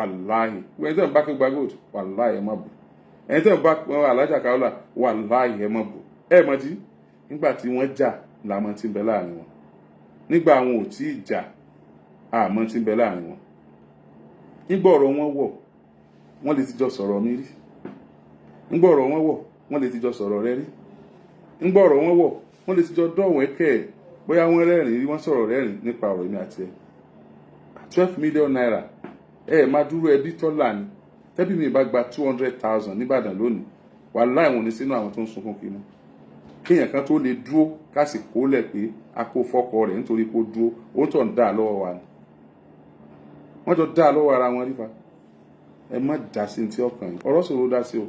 wàláhì ẹni tẹ́ ń bá Akewugbagold wàláhì ẹ má bù ẹni tẹ́ ń bá Alhaja Kaola wàláhì ẹ má bù ẹ mọ̀ tí nígbà tí wọ́n jà làmọ́ tí ń bẹ láàrin wọn nígbà àwọn ò tí ì jà àmọ́ tí ń bẹ láàrin wọn nígbà ọ̀rọ̀ wọn wọ̀ wọ́n lè ti jọ sọ̀rọ̀ mi rí nígbà ọ̀rọ̀ wọn wọ̀ wọ́n lè ti jọ sọ̀rọ̀ rẹ rí nígbà ọ̀rọ̀ wọn wọ̀ wọ́n lè ti jọ dọ̀wọ́ ẹ̀kẹ́ bóyá wọ́n rẹ́rìn rí wọ́n sọ̀rọ̀ rẹ́rìn nípa ọ̀rọ̀ mi àti ẹ̀ 12 million naira máa dúró ẹbí tọ́lá ni tẹ́bí mi bá gba 200,000 nìbàdàn lónìí wàláhì wọn ní sínú àwọn tó ń sunkún kiri kéèyàn kan tó lè dúró káàsì kólẹ̀ pé a kó fọ́kọ rẹ̀ nítorí kó dúró ó tọ̀ ń dà lọ́wọ́ wa ni wọ́n jọ dà lọ́wọ́ ara wọn rífa ẹ má dá sí ti ọkàn yìí ọ̀rọ̀ sọ̀rọ̀ dá sí o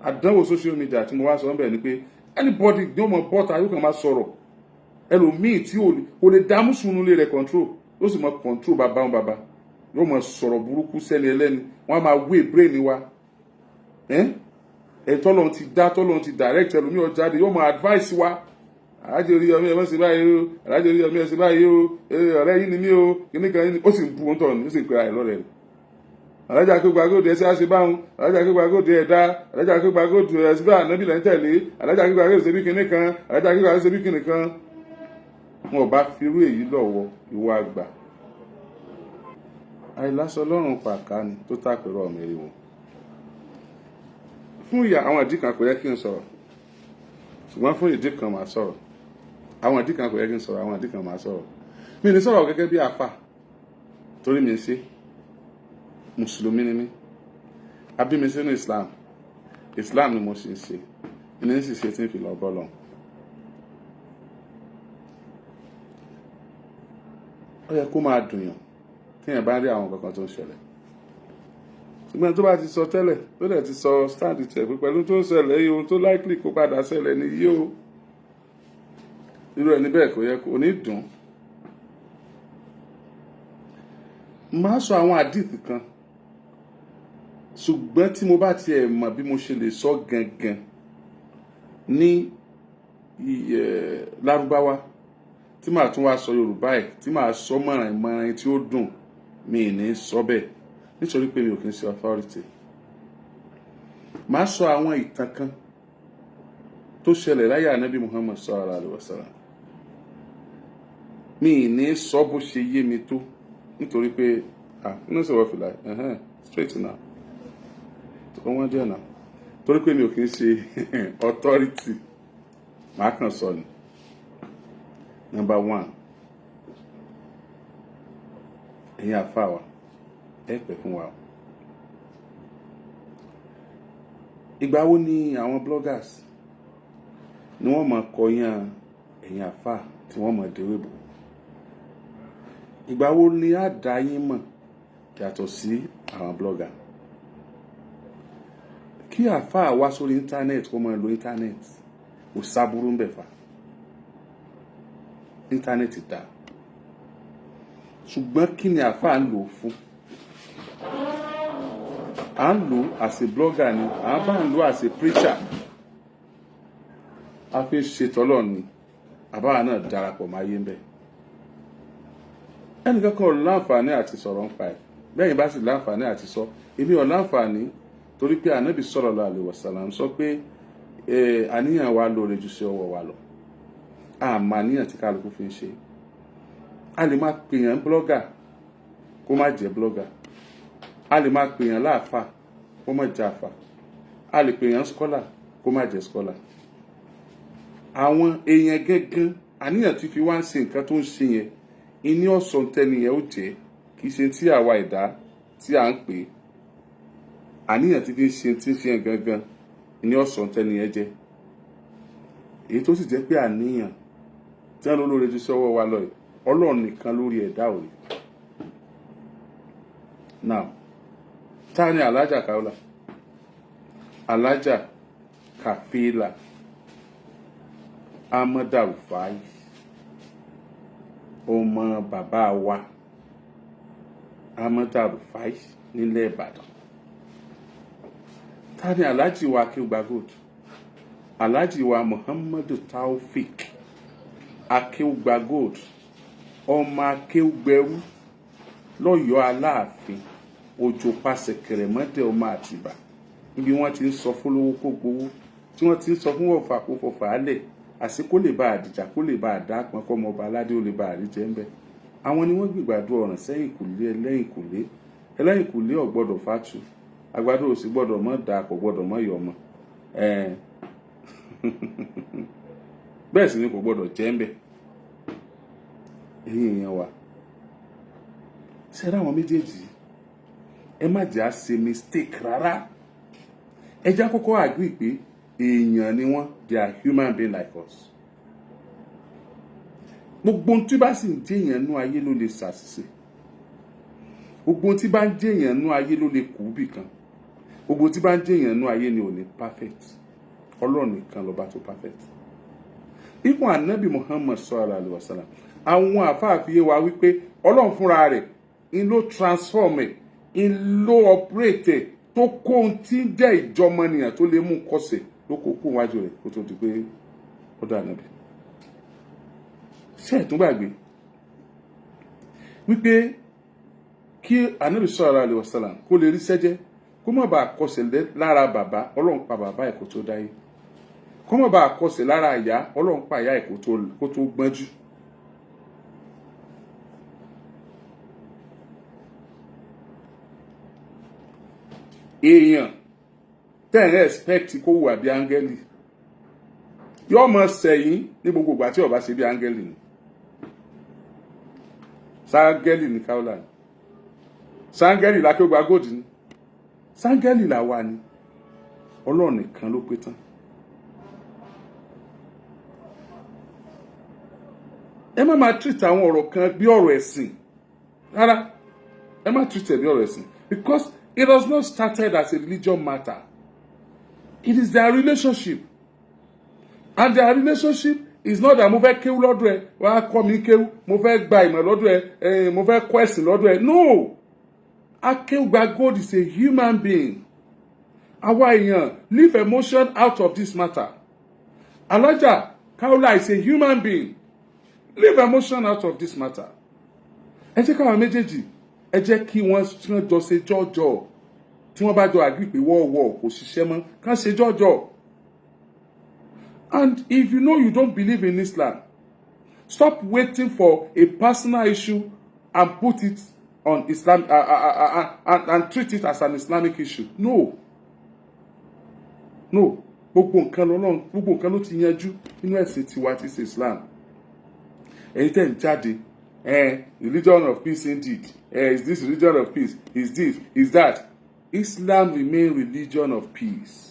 àdánwò social media tí mo wá sọ ń bẹ̀ ni pé anybody ní ọmọ bọ́ta yóò kàn máa sọ̀rọ̀ ẹlòmíì tí kò lè dá mùsùlùmí rẹ̀ control ó sì mọ control bàbá wọn bàbá yóò mọ sọ̀rọ̀ burúkú sẹ́ni ẹlẹ́ni wọ́n á máa wé brain wa tọ́lọ́run ti dá tọ́lọ́run ti direct ẹlòmíì ọ̀jáde yóò mọ advice wa Alhaji Oriyomi ẹ má ṣe báyìí o Alhaji Oriyomi ẹ ṣe báyìí o ọ̀rẹ́ yìí ni mí o kìnnìkan yìí ni ó sì ń bu wọn tọ̀ ní ó sì ń pe àìlọ́ rẹ̀ Alhaji Akewugbagold ẹ ṣe á ṣe báwọn Alhaji Akewugbagold ẹ dá Alhaji Akewugbagold ẹ ṣe bá ànábì lẹ́yìn tẹ̀lé Alhaji Akewugbagold ṣe bí kìnnìkan Alhaji Akewugbagold ṣe bí kìnnìkan wọn ò bá firú èyí lọ́wọ́ ìwọ àgbà àìláṣọ lọ́rùn pàká ni tó tàpẹ̀rọ ọ̀mẹ́rin wọn fún ìyá àwọn ìdí kan kò yẹ kí n sọ̀rọ̀ ṣùgbọ́n fún ìdí kan máa sọ̀rọ̀ àwọn ìdí kan kò yẹ kí n sọ̀rọ̀ àwọn ìdí kan máa sọ̀rọ̀ mi ní sọ̀rọ̀ gẹ́gẹ́ bí àfà torí mi ṣe mùsùlùmí ni mí abí mi sínú Islam ni mo sì ń ṣe ní sì ṣe tí ń fi lọ bọ́lọ̀ ó yẹ kó máa dùnyàn tíyàn bá rí àwọn kankan tó ń ṣẹlẹ̀ ṣùgbọ́n tó bá ti sọ tẹ́lẹ̀ tó dẹ̀ ti sọ stand tẹ̀ pé pẹ̀lú tó ń ṣẹlẹ̀ yìí ohun tó likely kó padà ṣẹlẹ̀ ni yìí o irú ẹni bẹ́ẹ̀ kò yẹ kó ní dùn. máa sọ àwọn àdìsí kan ṣùgbọ́n tí mo bá tiẹ̀ mọ̀ bí mo ṣe lè sọ gangan ní lárúbáwá tí màá tún wá sọ yorùbá ẹ̀ tí màá sọ mọ̀ràn tí ó dùn mi ní sọ bẹ́ẹ̀ nítorí pé mi ò kí ń ṣe authority. màá sọ àwọn ìtàn kan tó ṣẹlẹ̀ láyé ànábì Muhammad sallallahu alaihi wasallam mi ní sọ bó ṣe yé mi tó nítorí pé inú sọ̀rọ̀ fìlà straight now wọ́n jẹ́ náà torí pé mi ò kí ń ṣe authority màá kàn sọ ni. Number 1 ẹ̀yin àfáà wa ẹ pẹ́ fún wa ìgbà wo ni àwọn bloggers ni wọ́n máa kọyán ẹ̀yin àfáà tí wọ́n máa dèrè bò ìgbà wo ni á dá yín mọ̀ yàtọ̀ sí àwọn blogger kí àfáà wá sórí internet kó máa lo internet kò sábúrú ń bẹ̀ fà internet dá ṣùgbọ́n kí ni àfáà ń lò fún à ń lò as a blogger ni à ń bá ń lò as a preacher a fi ṣètọ́lọ̀ ni àbáwá náà darapọ̀ máa yé ń bẹ̀ ẹnìkan kan ò láǹfààní àti sọ̀rọ̀ ń pa ẹ̀ bẹ́yìn bá sì láǹfààní àti sọ èmi ò láǹfààní torí pé ànábì sallallahu alaihi wasallam sọ pé àníyàn wa lóore jù sí ọwọ́ wa lọ àmọ́ àníyàn tí kálukú fi ń ṣe a lè máa pèèyàn blogger kó má jẹ́ blogger a lè máa pèèyàn láàfà kó má jẹ́ àfà a lè pèèyàn scholar kó má jẹ́ scholar àwọn èèyàn gẹ́gẹ́ àníyàn tí fi wá ń ṣe nǹkan tó ń ṣe yẹn ìní ọ̀sán tẹ́ni yẹn ó jẹ́ kì í ṣe tí àwa ẹ̀dá tí à ń pè é àníyàn tí fi ń ṣe tí ń ṣe yẹn gangan ìní ọ̀sán tẹ́ni yẹn jẹ́ èyí tó sì jẹ́ pé àníyàn tí wọ́n lóore ju sọ́wọ́ wa lọ yìí ọlọ́run nìkan lórí ẹ̀dá òní. now ta ni Alhaja Kaola Alhaja Kafilat Rufai ọmọ bàbá wa Rufai nílẹ̀ Ìbàdàn. ta ni Alhaji wa Akewugbagold Alhaji wa Muhammadu Taofik Akewugbagold ọmọ Akéwùgbẹrú lọ́yọ̀ọ́ Aláàfin òjò pàṣẹ kẹrẹmọdé ọmọ Àtìbà níbi wọ́n ti ń sọ fún lówó kó gbowó tí wọ́n ti ń sọ fún wọ̀fà kó fọfà álẹ̀ àṣẹ kó lè bá àdìjà kó lè bá àdá pọn kọ́ ọmọọba aládé ó lè bá àríjẹ́ ń bẹ̀. Àwọn ni wọ́n gbìgbàdo ọ̀ràn sẹ́yìn kùlé ẹlẹ́yìn kùlé ò gbọ́dọ̀ fàtú àgbàdo ò sì gbọ́dọ̀ mọ́ da kò gbọ́dọ̀ mọ́ yọ ọmọ bẹ́ẹ̀ sì ni kò gbọ́dọ̀ jẹ́ ń bẹ̀. Ẹ̀yin èèyàn wa ṣẹ́ra àwọn méjèèjì ẹ má jẹ́ á ṣe mistake rárá. Ẹ jẹ́ àkọ́kọ́ agree pé èèyàn ni wọ́n, they are human being like us. Gbogbo tí bá sì ń jẹ́ èèyàn nú ayé ló lè ṣàṣìṣe, gbogbo tí bá ń jẹ́ èèyàn nú ayé ló lè kú bì kan, gbogbo tí bá ń jẹ́ èèyàn nú ayé ni ò ní perfect. Ọlọ́run nìkan lọ́ba tó perfect. Ipò ànábì Muhammad sallallahu alaihi wasallam àwọn àfáàfíyé wa wípé Ọlọ́run fúnra rẹ̀ ń ló transform ẹ̀ ń ló operate ẹ̀ tó kó ohun tí ń jẹ́ ìjọmọnìyàn tó lè mú kọsẹ̀ ló kó kó wájú rẹ̀ kó tó di pé ó dà ànábì. Ṣé ẹ̀ tún gbàgbé wípé kí ànábì sallallahu alaihi wasallam kó lè rí sẹ́jẹ́ kó má bàa kọsẹ̀ lára bàbá Ọlọ́run pa bàbá ẹ̀ kó tó dáyé, kó má bàa kọsẹ̀ lára ìyá Ọlọ́run pa ìyá ẹ̀ kó tó gbọ́njú. Èèyàn tẹ́ ẹ̀ expect kó wà bí áńgẹ́lì yóò mọ sẹ́yìn ní gbogbo ìgbà tí ó bá ṣe bí áńgẹ́lì ni. Sáńgẹ́lì ní Kaola ni, sáńgẹ́lì l'Akeugbagold ni, sáńgẹ́lì làwa ni. Ọlọ́run nìkan ló pé tán. Ẹ má máa treat àwọn ọ̀rọ̀ kan bí ọ̀rọ̀ ẹ̀sìn rárá. Ẹ má treat ẹ̀ bí ọ̀rọ̀ ẹ̀sìn because it was not started as a religion matter. It is their relationship. And their relationship is not that mo fẹ́ kéwú lọ́dọ̀ ẹ, wàá kọ́ mi kéwú, mo fẹ́ gba ìmọ̀ lọ́dọ̀ ẹ, mo fẹ́ kọ́ ẹ̀sìn lọ́dọ̀ ẹ. No! Akewugbagold is a human being. Àwa èèyàn leave emotion out of this matter. Alhaja Kaola is a human being. Leave emotion out of this matter. Ẹ jẹ́ káwọn méjèèjì ẹ jẹ́ kí wọ́n jọ ṣe jọ́jọ́ tí wọ́n bá jọ agree pé wọ́ọ̀wọ́ kò ṣiṣẹ́ mọ́ kán ṣe jọ́jọ́. And if you know you don't believe in Islam, stop waiting for a personal issue and put it on Islam and treat it as an Islamic issue. No. Gbogbo nǹkan ló ti yanjú nínú ẹ̀sìn tiwa tí ṣe Islam. Ẹ̀yin tẹ́ ń jáde religion of peace indeed. Is this religion of peace? Is this? Is that? Islam remains religion of peace.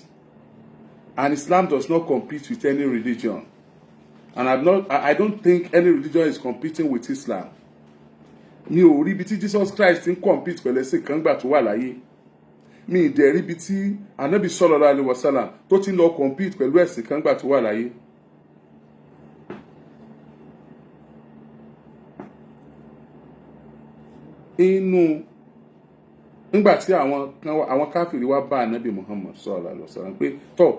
And Islam does not compete with any religion. And I don't think any religion is competing with Islam. Mi ò rí bí tí Jesus Christ ń compete pẹ̀lú ẹ̀sìn kan gbà tó wà láyé. Mi ì dẹ̀ rí bí tí Ànábì sallallahu alaihi wasallam tó ti lọ compete pẹ̀lú ẹ̀sìn kan gbà tó wà láyé. Nígbà tí àwọn káfìrí wá bá Ànábì Muhammad sallallahu alaihi wasallam pé tọ́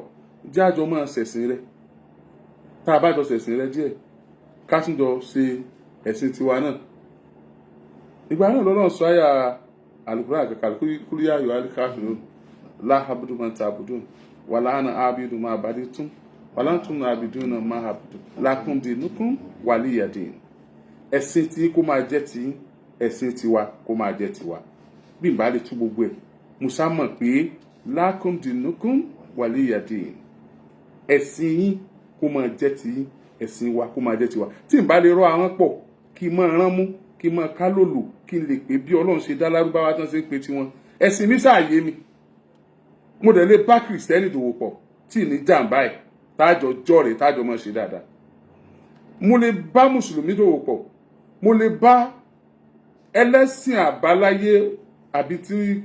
jájọ máa ṣẹ̀sìn rẹ̀, tá a bá jọ ṣẹ̀sìn rẹ̀ díẹ̀ ká tún jọ ṣe ẹ̀sìn tiwa náà. Ìgbà náà lọ́nà sọ àyà Al-Qur'an àkàkà kúlíyà yóò alikafirun láhàbùdù máa ta àbùdù wà láàánà àbìdù máa bàdí tún wà láǹtún àbìdù náà máa àbùdù lákùndín nùkún wàlíyàdín. Ẹ̀sìn tí kó máa jẹ́ tí ẹ̀sìn tiwa kó máa jẹ́ tiwa. Bí n bá lè tú gbogbo ẹ̀ Musa mọ̀ pé lákùndín nùkún wàlíyàdín. Ẹ̀sìn yín kó máa jẹ́ tí ẹ̀sìn wa kó máa jẹ́ tiwa. Tí n bá lè rọ àwọn pọ̀ kí n máa rán mú kí n máa kálòlò kí n lè pè bí Ọlọ́run ṣe dá Lárúbáwá tán ṣe ń pe tiwọn. Ẹ̀sìn mi ṣàyè mi. Mo dẹ̀ lè bá Kìrìsìtẹ́nì dòwò pọ̀ tí ní jàǹbá ẹ̀ tájọ jọ́rẹ̀ tájọ máa ṣe dáadáa. Mo lè bá Mùsùlùmí dòwò pọ̀. Mo lè bá ẹlẹ́sìn àbáláyé àbí tí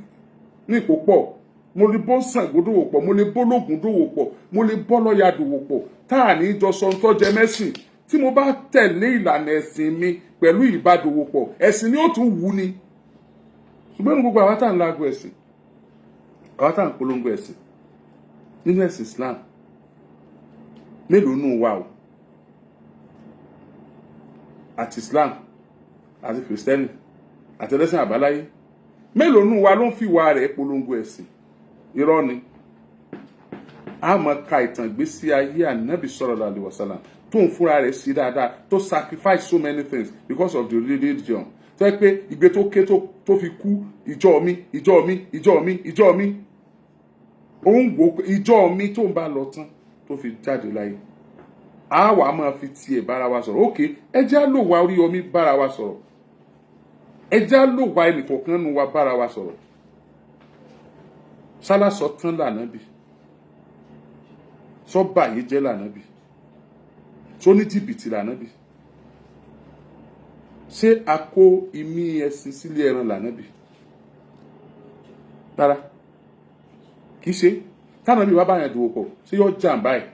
ní kó pọ̀. Mo lè bọ́ Ṣàngó dòwò pọ̀. Mo lè bọ́ Ológun dòwò pọ̀. Mo lè bọ́ lọ́ya dòwò pọ̀. Táà ní jọ sọ ń tọ́jẹ mẹ́sìn. Tí mo bá tẹ̀lé ìlànà ẹ̀sìn mi pẹ̀lú ìbádòwòpọ̀ ẹ̀sìn ni ó tún wù ni. Ṣùgbọ́n gbogbo àwọn tá à ń lágbo ẹ̀sìn, àwọn tá à ń polongo ẹ̀sìn nínú ẹ̀sìn Islam mélòó nù wà o àti Islam àti Kìrìsìtẹ́nì àti ẹlẹ́sìn àbáláyé mélòó nù wa ló ń fi wà rẹ̀ polongo ẹ̀sìn irọ́ ni a máa ka ìtàn ìgbésí ayé ànábì sallallahu alaihi wasallam tó ń fúnra rẹ̀ sí dáadáa tó sacrifice so many things because of the religion tó yẹ pé ìgbé tó ké tó fi kú ìjọ mi òun wò ìjọ mi tó ń bá lọ tán tó fi jáde láyé a wà máa fi tiẹ̀ bára wa sọ̀rọ̀ ok ẹjẹ́ ló wá Oríyọmí bára wa sọ̀rọ̀ ẹjẹ́ ló wá ẹnìkọ̀ọ̀kan nu wa bára wa sọ̀rọ̀ sálá sọ tán lànàbì sọ báyìí jẹ́ lànàbì sọ ní jìbìtì lànàbì ṣé a kó imí ẹṣin sílé ẹran lànàbì rárá kì í ṣe tánàbì bá báyàn dòwò pọ̀ ṣé yọ jàǹbá ẹ̀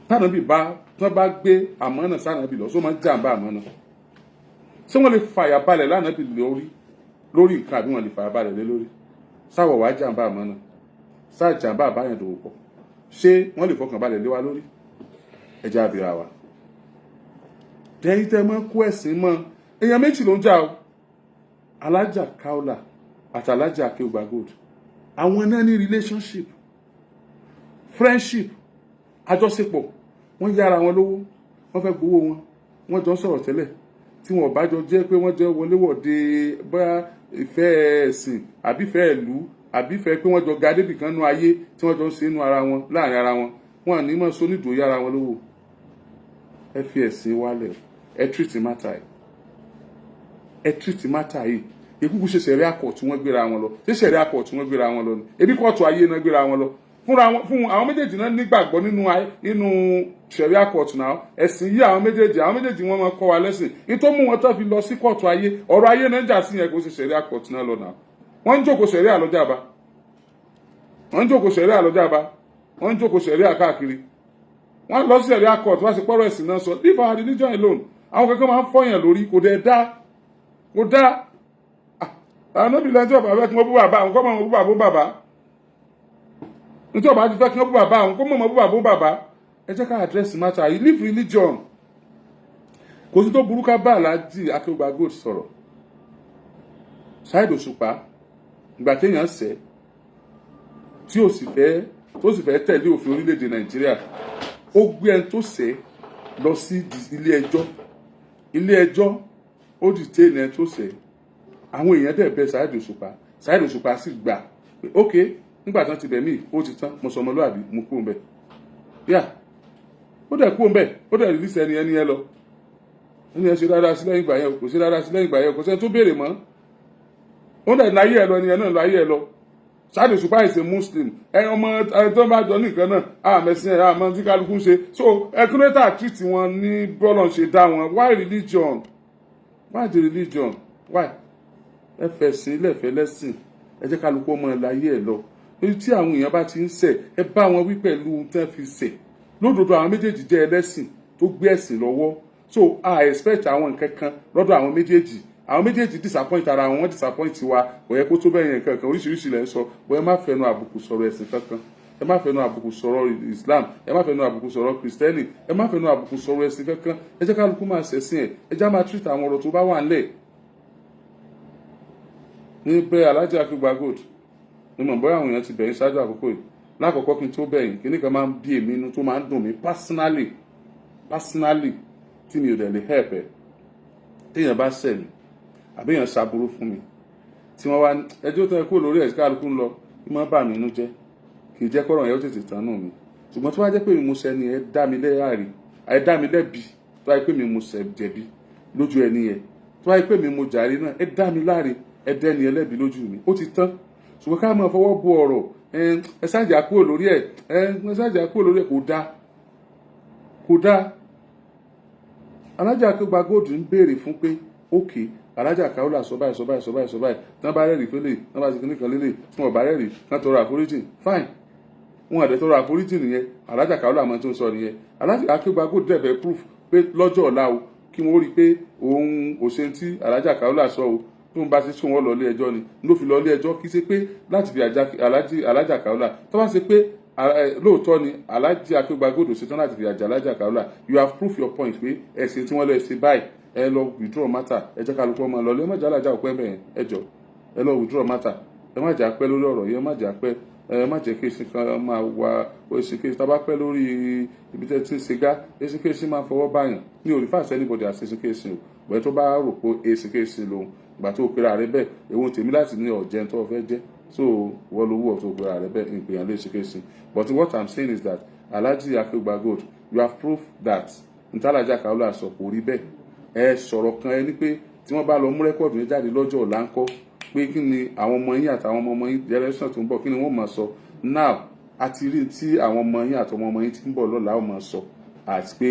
tánàbì bá tán bá gbé àmọ́nà sánàbì lọ só máa ń jàǹbá àmọ́nà ṣé wọ́n lè fàyà balẹ̀ lánàbì lórí nǹkan àbí wọ́n lè fàyà balẹ̀ lé lórí sáwọ̀ wá jàǹbá àmọ́nà sáà jàǹbá àbáyàn dòwò pọ̀ ṣé wọ́n lè fọkàn balẹ̀ lé wa lórí ẹja àbíra wa dẹ́yìn tẹ́ mọ́ kó ẹ̀sìn mọ́ èèyàn méjì ló ń jà o alájà Kaola àti alájà Akewugbagold àwọn náà ní relationship friendship àjọṣepọ̀ wọ́n yára wọn lówó wọ́n fẹ́ gbowó wọn wọ́n jọ ń sọ̀rọ̀ tẹ́lẹ̀ tí wọ́n bá jọ jẹ́ pé wọ́n jẹ́ wọléwọ̀de bá ìfẹ́ ẹ̀sìn àbí ìfẹ́ ìlú àbí ìfẹ́ pé wọ́n jọ ga débì kan nú ayé tí wọ́n jọ ń ṣe inú ara wọn láàrin ara wọn wọn ní mọ̀ sónídùú yára wọn lówó ẹ fi ẹ̀sìn wálẹ̀ ẹ treat matter yìí ẹ treat matter yìí ìkúkú ṣe sẹ̀rí àkọ́ tí wọ́n gbéra wọn lọ ṣé sẹ̀rí àkọ́ tí wọ́n gbéra wọn lọ ni ebi kóòtù ayé náà gbéra wọn lọ fún àwọn méjèèjì náà nígbàgbọ́ nínú sẹ̀rí àkọ́ náà ẹ̀sìn yìí àwọn méjèèjì wọ́n máa kọ́ wa lẹ́sìn nítorí mú wọn tó fi lọ sí kóòtù ayé ọ̀rọ̀ ayé náà ń jà sí yẹn kó ṣe sẹ̀rí àkọ́ náà lọ náà wọ́n ń jókòó sẹ̀rí àlọ́jàba wọ́n ń jókòó sẹ̀rí àkáàkiri wọ́n lọ sí sẹ̀rí àkọ́ tí wọ́n sì pọ́rọ̀ ẹ̀sìn náà sọ leave our religion alone àwọn kankan máa ń fọyàn lórí kò dá àwọn òbí lẹ́jọ́ bàbá kí wọ́n bú bàbá àwọn kọ́ mọ̀ bú bàbá bàbá nítorí ọba ti fẹ́ kí wọ́n bú bàbá àwọn kọ́ mọ̀ bú bàbá bàbá ẹ jẹ́ ká address matter yìí leave religion kò sí tó burú ká bá Alhaji Akewugbagold sọ̀rọ̀ Saheed Òṣùpá ìgbà téèyàn ṣẹ̀ tí ó sì fẹ́ tẹ̀lé òfin orílẹ̀-èdè Nàìjíríà ó gbé ẹni tó ṣẹ̀ lọ sí ilé ẹjọ́ ó detain ẹni tó ṣẹ̀ àwọn èèyàn dẹ̀ bẹ̀ Saheed Òṣùpá sì gbà pé ok nígbà tán ti bẹ̀ mí ó ti tán mo sọ ọmọlúwàbí mo kú òǹbẹ̀ yá ó dẹ̀ kú òǹbẹ̀ ó dẹ̀ release ẹni ẹ lọ ẹni ẹ ṣe dáadáa sí lẹ́yìn ìgbà yẹn kò ṣe dáadáa sí lẹ́yìn ìgbà yẹn kò sẹ́ni tó béèrè mọ́ ó dẹ̀ láyé ẹ lọ ẹni ẹ náà láyé ẹ lọ Saheed Òṣùpá is a Muslim ọmọ tó bá jọ nìkan náà àmẹ́sìn ẹ̀ àmọ́ tí kálukú ń ṣe so ẹkúnrẹ́tà treat wọn ní bọ́ọ̀lù ṣe dá wọn why the religion why ẹ fẹ̀sìn ilẹ̀fẹ́ lẹ́sìn ẹ jẹ́ kálukú ọmọ láyé ẹ̀ lọ èyí tí àwọn èèyàn bá ti ń ṣẹ̀ ẹ bá wọn wí pẹ̀lú tẹ́ fi ṣẹ̀ lódodo àwọn méjèèjì jẹ́ ẹlẹ́sìn tó gbé ẹ̀sìn lọ́wọ́ so I expect àwọn nǹkan kan lọ́dọ̀ àwọn méjèèjì disappoint ara wọn disappoint wa kò yẹ kó tó bẹ́ẹ̀ yẹn kankan oríṣiríṣi lẹ́ ń sọ bọ́ ẹ má fẹnu àbùkù sọ̀rọ̀ ẹ̀sìn kankan ẹ má fẹnu àbùkù sọ̀rọ̀ Islam ẹ má fẹnu àbùkù sọ̀rọ̀ Kristẹni ẹ má fẹnu àbùkù sọ̀rọ̀ ẹ̀sìn kankan ẹ jẹ́ kálukú máa ṣẹ̀sìn ẹ jẹ́ máa treat àwọn ọ̀rọ̀ tó bá wà ńlẹ̀ ní bẹ́ẹ̀ Alhaji Akewugbagold ní mọ̀ bóyá àwọn èèyàn ti bẹ̀yìn ṣáájú àkókò yìí lákọ̀ọ́kọ́ kí n tó bẹ̀yìn kí nìkan máa ń bí èmi inú tó máa ń dùn mí personally tí mi ò dẹ̀ lè help ẹ̀ téèyàn bá ṣẹ̀ mí àbí èèyàn ṣàbúrú fún mi tí wọ́n wá ẹjọ́ tó yẹ kó lórí ẹ̀ kálukú ń lọ kí wọ́n bà mí inú jẹ́ kì í jẹ́ kọ́rọ̀ yẹn ó tètè tán nù mí ṣùgbọ́n tó wá jẹ́ pé mi mo ṣẹ̀ ni ẹ dá mi lẹ́bi tó wáyé pé mi mo ṣẹ̀ jẹ̀bi lójú ẹni yẹn tó wáyé pé mi mo jàre náà ẹ dá mi láre ẹ dẹ́ni ẹlẹ́bi lójú mi ó ti tán ṣùgbọ́n ká máa fọwọ́ bo ọ̀rọ̀ ẹ ṣáàjà kúrò lórí ẹ̀ kò dáa Alhaji Akewugbagold ń béèrè fún pé ókè Alhaji Kaola sọ báyìí tán bá rẹ́rìí fẹ́lẹ̀ tán bá ti kíní kan lélẹ̀ tí wọ́n bá rẹ́rìí tán tọrọ àforíjì fine wọn àdẹ tọrọ àforíjì nìyẹn Alhaji Kaola mọ́ tó ń sọ nìyẹn Alhaji Akewugbagold dẹ̀bẹ̀ proof pé lọ́jọ́ ọ̀la o kí wọ́n rí i pé òun òṣèǹ tí Alhaji Kaola sọ o tó ń bá ṣe sún wọn lọ ilé ẹjọ́ ni ló fi lọ ilé ẹjọ́ kí ṣe pé láti fi Alhaji Kaola tó bá ṣe pé lóòótọ́ ni Alhaji Akewugbagold ṣetán láti fi àjà Alhaji Kaola you have proof your point pé ẹ̀sìn tí wọ́n lọ ṣe báyìí ẹ lọ withdraw matter ẹ jẹ́ kálukú ọmọ lọ lẹ́mọ̀jà alájà òpẹ́ bẹ̀yẹn ẹ jọ ẹ lọ withdraw matter ẹ má jà pẹ́ lórí ọ̀rọ̀ yìí ẹ má jà pẹ́ ẹ má jẹ́ kéèsì kan máa wá èsì kéèsì tá a bá pẹ́ lórí ibi tẹ́ ti ń ṣe gá èsì kéèsì máa fọwọ́ báyàn ní orí fàṣẹ anybody àti èsì kéèsì o bẹ́ẹ̀ tó bá rò pé èsì kéèsì lòun ìgbà tó pera rẹ bẹ́ẹ̀ èwo tèmi láti ní ọ̀jẹ̀ tó fẹ́ jẹ́ so wọ́n lówó ọ̀tọ̀ pera rẹ bẹ́ẹ̀ ìpèyàn lè ṣe kéèsì but what I'm saying is that Alhaji Akewugbagold you have proved that ntàlájà Kaola sọ kò rí bẹ́ẹ̀ ẹ sọ̀rọ̀ kan ẹni pé tí wọ́n bá lọ mú rẹ́kọ̀dù yẹn jáde lọ́jọ́ ọ̀la ńkọ́ pé kí ni àwọn ọmọ yín àtàwọn ọmọ yín generation tó ń bọ̀ kí ni wọ́n máa sọ now àti rí tí àwọn ọmọ yín àtọmọ ọmọ yín tí ń bọ̀ lọ́la ó máa sọ àti pé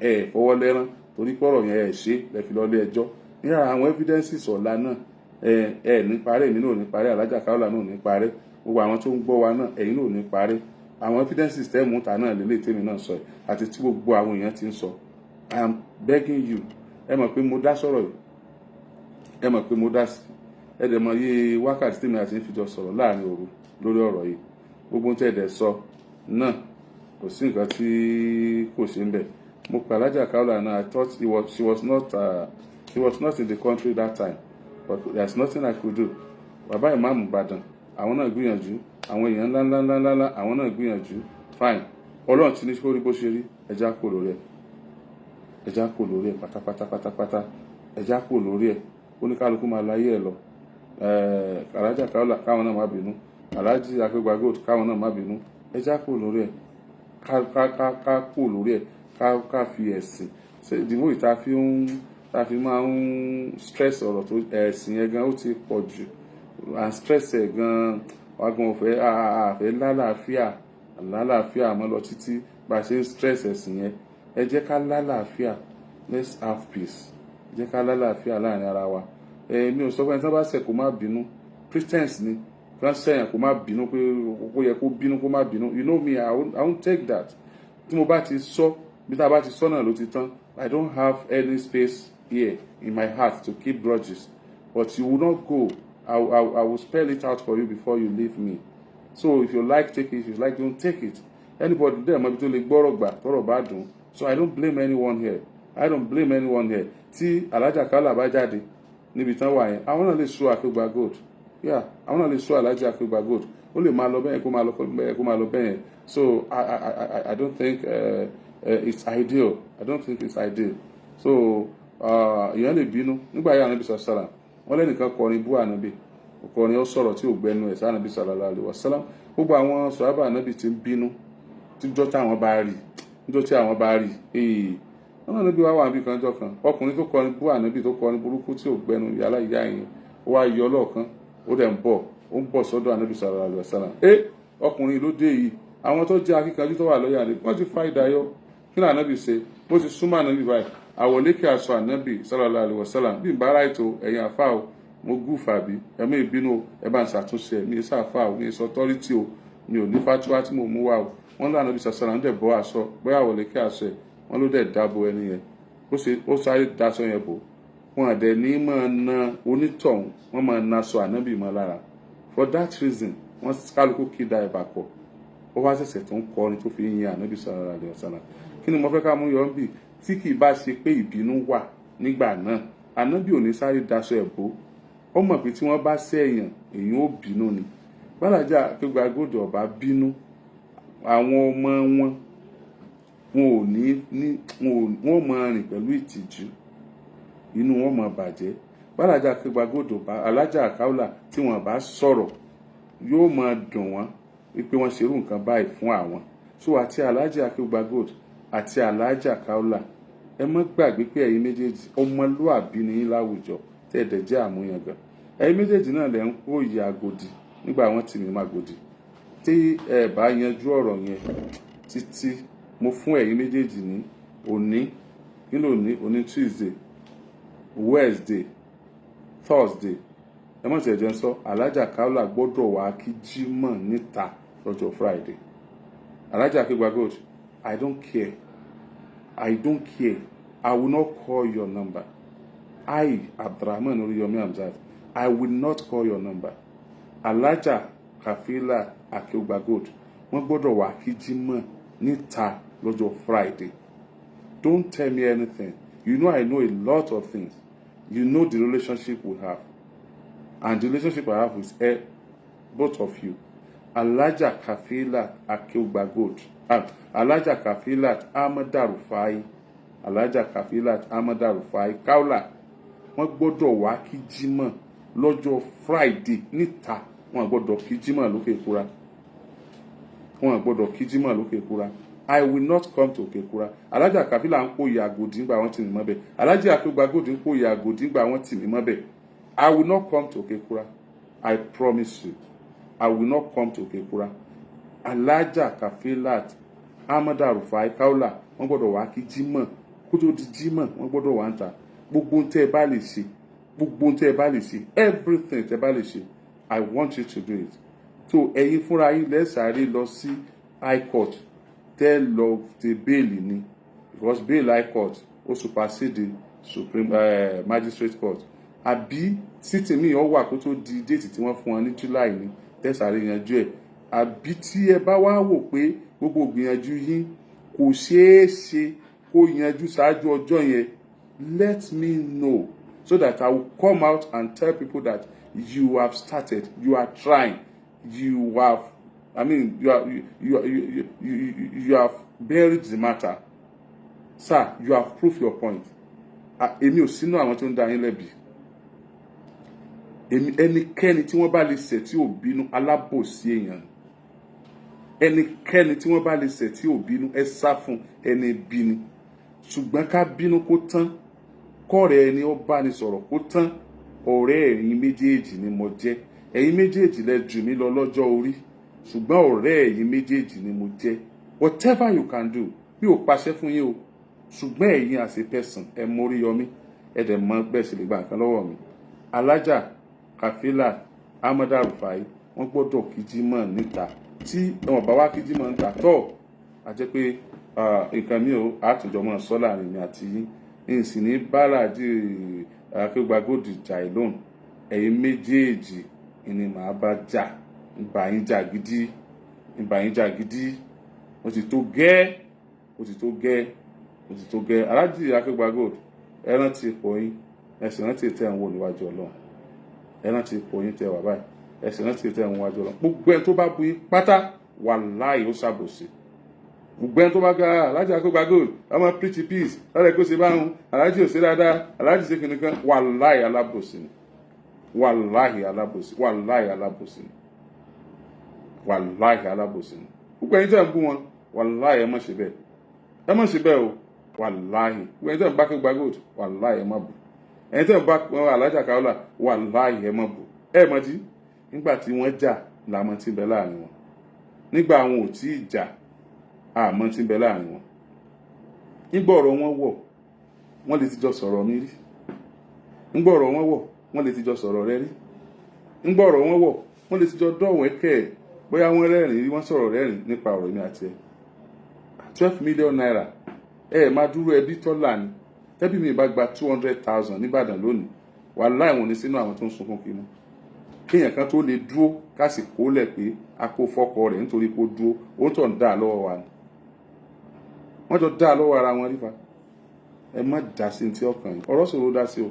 ẹ fọwọ́ lẹ́rán torí pọ̀rọ̀ yẹn ẹ ṣe lẹ́fi lọ́lé ẹjọ́ ní àwọn evidences ọ̀la náà ẹ ní parẹ́ èmi náà ní parẹ́ Alhaja Kaola náà ní parẹ́ gbogbo àwọn tó ń gbọ́ wa náà ẹ̀yin náà ní parẹ́ àwọn evidences tẹ́ mú ta náà lélẹ̀ tèmi náà sọ àti tí gbogbo àwọn èèyàn ti ń sọ I am begging you ẹ mọ̀ pé mo dá sọ̀rọ̀ yìí ẹ mọ̀ pé mo dá sí ẹ dẹ̀ mọ̀ iye wákàtí tèmi àti ń fìjọ sọ̀rọ̀ láàrin òru lórí ọ̀rọ̀ yìí gbogbo tẹ́ ẹ̀dẹ̀ sọ náà kò sí nǹkan tí kò ṣe ń bẹ̀ mo pe Alhaja Kaola náà I thought she was not in the country that time but there's nothing I could do bàbá ìmáàmù Ìbàdàn àwọn náà gbìyànjú àwọn èèyàn ńláńláńláńlá àwọn náà gbìyànjú fine Ọlọ́run ti ní kó rí bó ṣe rí ẹja kò lórí ẹ̀ pátápátá ẹja kò lórí ẹ̀ oníkálukú máa láyé ẹ̀ lọ Alhaja Kaola káwọn náà má bínú Alhaji Akewugbagold káwọn náà má bínú ẹja kò lórí ẹ̀ ká kò lórí ẹ̀ ká fi ẹ̀sìn ìdìbò ìta fi máa ń stress ọ̀rọ̀ tó ẹ̀sìn yẹn gan ó ti pọ̀ jù and stress ẹ̀ gan wagun ọ̀fẹ́ àfẹ́ lálàáfíà mọ́ lọ títí bá a ṣe ń stress ẹ̀sìn yẹn ẹ jẹ́ ká lálàáfíà let's have peace ẹ jẹ́ ká lálàáfíà láàrin ara wa mi ò sọ pé ẹni tí wọ́n bá ṣẹ̀ kó má bínú Christians ni tí wọ́n ṣẹ̀yàn kó má bínú pé ó yẹ kó bínú kó má bínú you know me I won't take that tí mo bá ti sọ bí tá a bá ti sọ náà ló ti tán I don't have any space here in my heart to keep grudges but you will not go I will spell it out for you before you leave me so if you like take it if you like don't take it anybody there mọ ibi tó lè gbọ́rọ̀ gbà tọ́rọ̀ bá dùn so I don't blame anyone here tí Alhaja Kaola bá jáde níbi tán wà yẹn àwọn náà lè sọ Akewugbagold àwọn náà lè sọ Alhaji Akewugbagold ó lè máa lọ bẹ́ẹ̀ kó máa lọ bẹ́ẹ̀ so I don't think it's ideal so èèyàn lè bínú nígbà yà Ànábì sàlám wọ́n lẹ́nìkan kọrin bú Ànábì ọkọrin ó sọ̀rọ̀ tí ò gbẹnu ẹ̀ sànábì sallallahu alaihi wasallam gbogbo àwọn sọ̀hábà Ànábì ti ń bínú níjọ́ tí àwọn bá rí wọn náà níbi wá wà níbi kan jọ kan ọkùnrin tó kọrin bú Ànábì tó kọrin burúkú tí ò gbẹnu yàrá ìyá yẹn ó wá yọ lọ́ọ̀kan ó dẹ̀ ń bọ̀ sọ́dọ̀ Ànábì sallallahu alaihi wasallam ọkùnrin ló dé yìí àwọn tó jẹ́ akíkanjú tó wà lọ́yà rẹ̀ wọ́n ti fa ìdáyọ́ kí ni Ànábì ṣe bó ti súnmọ́ Ànábì báyìí àwọ̀lékè aṣọ Ànábì sallallahu alaihi wasallam bí n bá ráìtò ẹ̀yìn àfáà o mo gúfà bí ẹ̀mí ìbínú ẹ bá ń ṣàtúnṣe mi ní sáfà o mi ní sọtọ́rítì o mi ò ní fatuwa tí mo mú wá o wọ́n lọ Ànábì sallallahu alaihi wasallam dẹ̀ bọ́ aṣọ bóyá àwọ̀lékè aṣọ ẹ̀ wọ́n ló dẹ̀ dáàbò ẹni yẹn ó sáré daṣọ yẹn bò wọn àdẹ ní máa na onítọ̀hún wọ́n máa na aṣọ Ànábì mọ́ lára for that reason wọ́n kálukú kí da ẹ̀bà pọ̀ ó wá ṣẹ̀ṣẹ̀ tó ń kọrin tó fi yin Ànábì sallallahu alaihi wasallam kí ni mo fẹ́ ká mú yọ ń bì tí kì í bá ṣe pé ìbínú wà nígbà náà Ànábì ò ní sáré daṣọ ẹ̀ bò ó mọ̀ pé tí wọ́n bá ṣẹ̀yàn èyí ó bínú ni Alhaja Akewugbagold ọba bínú àwọn ọmọ wọn wọn máa rìn pẹ̀lú ìtìjú inú wọn máa bàjẹ́ Alhaja Akewugbagold ọba Alhaja Kaola tí wọ́n bá sọ̀rọ̀ yóò máa dùn wọ́n wípé wọ́n ṣerú nǹkan báyìí fún àwọn so àti Alhaja Akewugbagold àti Alhaja Kaola ẹ má gbàgbé pé ẹ̀yin méjèèjì ọmọlúàbí ni yín láwùjọ tẹ́ ẹ̀dẹ̀ jẹ́ àmúyangàn ẹ̀yin méjèèjì náà lẹ̀ ń kó ìyà Agodi nígbà wọ́n tì mí má Agodi tí ẹ bá yanjú ọ̀rọ̀ yẹn títí mo fún ẹ̀yin méjèèjì ní òní Tuesday Wednesday Thursday ẹ mọ̀ tí ẹ jẹ́ ń sọ Alhaja Kaola gbọ́dọ̀ wá kí Jímọ̀ níta lọ́jọ́ Friday Alhaja Akewugbagold I don't care I will not call your number Abdurrahman Oriyomi Hamzat I will not call your number Alhaja Kafilat Akewugbagold wọ́n gbọ́dọ̀ wá kí Jímọ̀ níta lọ́jọ́ Friday don't tell me anything you know I know a lot of things you know the relationship we have and the relationship I have with both of you. Alhaja Kafilat Akewugbagold, Alhaja Kafilat Rufai, Alhaja Kafilat Rufai Kaola, wọ́n gbọ́dọ̀ wá kí Jímọ̀ lọ́jọ́ Friday níta, wọ́n gbọ́dọ̀ kí Jímọ̀ lókè kúra, wọ́n gbọ́dọ̀ kí Jímọ̀ lókè kúra. I will not come to Okekura. Alhaja Kafilat ń pòyì Àgòdì ńgbà wọ́n tì mí mọ́bẹ̀. Alhaja Akewugbagold ń pòyì Àgòdì ńgbà wọ́n tì mí mọ́bẹ̀. I will not come to Okekura. I promise you. I will not come to Okekura. Alhaja Kafilat Rufai Kaola, wọ́n gbọ́dọ̀ wá kí Jímọ̀. Kó tó di Jímọ̀, wọ́n gbọ́dọ̀ wá ń ta. Gbogbo ohun tẹ́ ẹ bá lè ṣe. Gbogbo ohun tẹ́ ẹ bá lè ṣe. Everything tẹ́ ẹ bá lè ṣe. I want you to do it. So ẹ̀yin fúnra yín lẹ́sàárẹ̀ lọ sí High Court. Tell lọ the bail ni, because bail High Court ó supersede Supreme Magistrate Court. Àbí sítì mi ó wà kó tó di déètì tí wọ́n fún wọn ní July ni tẹ́sàárẹ̀ yanjú ẹ̀. Àbí tí ẹ bá wá wò pé gbogbo gbìyànjú yín kò ṣeé ṣe kó yanjú ṣáájú ọjọ́ yẹn, let me know so that I will come out and tell people that you have started, you are trying, you have, I mean, you have buried the matter. Sir, you have proved your point. Èmi ò sínú àwọn tó ń dá yín lẹ́bi. Ẹnikẹ́ni tí wọ́n bá lè ṣẹ̀ tí ò bínú alábòsí èèyàn. Ẹnikẹ́ni tí wọ́n bá lè ṣẹ̀ tí ò bínú ẹ sá fún ẹni bínú. Ṣùgbọ́n ká bínú kó tán, kọ́rẹ́ ẹni ó bá ní sọ̀rọ̀ kó tán. Ọ̀rẹ́ ẹ̀yin méjèèjì ni mo jẹ́. Ẹ̀yin méjèèjì lẹ jù mí lọ lọ́jọ́ orí. Ṣùgbọ́n ọ̀rẹ́ ẹ̀yin méjèèjì ni mo jẹ́. Whatever you can do, bí o pàṣẹ fún yín o. Ṣùgbọ́n ẹ̀yin as a person, ẹ mọ Oriyomi, ẹ dẹ̀ mọ bẹ́ẹ̀ sì lè gba nǹkan lọ́wọ́ mi. Alhaja Kafilat Rufai, wọ́n gbọ́dọ̀ kí Jímọ̀ níta. Tí wọ́n bá wá kí Jímọ̀ níta tọ́, a jẹ́ pé nǹkan mi ò àtúnjọ mọ́ sọ láàrin mi àti yín. Ìsìn ní Alhaji Akewugbagold jà ìlóhùn. Ẹ̀yin méjèèjì ni màá bá jà. Ìbà yín jà gidi. Ó ti tó gẹ́. Alhaji Akewugbagold, ẹ rántí ipò yín, ẹ sì rántí tẹ́ ń wò níwájú Ọlọ́run. Ẹ rántí ipò yín tẹ́ wà báyìí, ẹ sì rántí tẹ́ ń wò níwájú Ọlọ́run. Gbogbo ẹni tó bá bu yín pátá wàláhì ó ṣàbòsí. Gbogbo ẹni tó bá ga Alhaji Akewugbagold, ọmọ preach peace, lọ́rẹ̀ kó ṣe báhùn, Alhaji ò ṣe dáadáa, Alhaji ṣe kìnnìkan, wàláhì alábòsí ni. Wàláhì alábòsí ni. Gbogbo ẹni tẹ́ ń bú wọn, wàláhì ẹ má ṣe bẹ́ẹ̀. Ẹ má ṣe bẹ́ẹ̀ o, wàláhì. Gbogbo ẹni tẹ́ ń bá Akewugbagold, wàláhì ẹ má bú. Ẹni tẹ́ ń bá Alhaja Kaola, wàláhì ẹ má bú. Ẹ mọ̀ tí nígbà tí wọ́n jà làmọ́ tí ń bẹ láàrin wọn. Nígbà àwọn ò tí ì jà, àmọ́ tí ń bẹ láàrin wọn. Nígbà ọ̀rọ̀ wọn wọ̀, wọ́n lè ti jọ sọ̀rọ̀ mi rí. Nígbà ọ̀rọ̀ wọn wọ̀, wọ́n lè ti jọ sọ̀rọ̀ rẹ rí. Nígbà ọ̀rọ̀ wọn wọ̀, wọ́n lè ti jọ dọ̀wọ́ ẹ̀kẹ́ bóyá wọ́n rẹ́rìn-ín wọ́n sọ̀rọ̀ rẹ́rìn nípa ọ̀rọ̀ mi àti ẹ̀. 12 million naira máa dúró ẹbí tọ́lá ni. Tẹ́bí mi bá gba 200,000 níbàdàn lónìí, wàláhì wọ́n ní sínú àwọn tó ń sunkún kí mú. Kéèyàn kan tó lè dúró kásì kólẹ̀ pé a kó fọ́kọ rẹ̀ nítorí kó dúró, ó tọ̀ ń dá lọ́wọ́ wa ni. Wọ́n jọ dá lọ́wọ́ ara wọn rífa. Ẹ má dá sí ti ọkàn yìí. Ọ̀rọ̀ sọ̀rọ̀ dá sí o.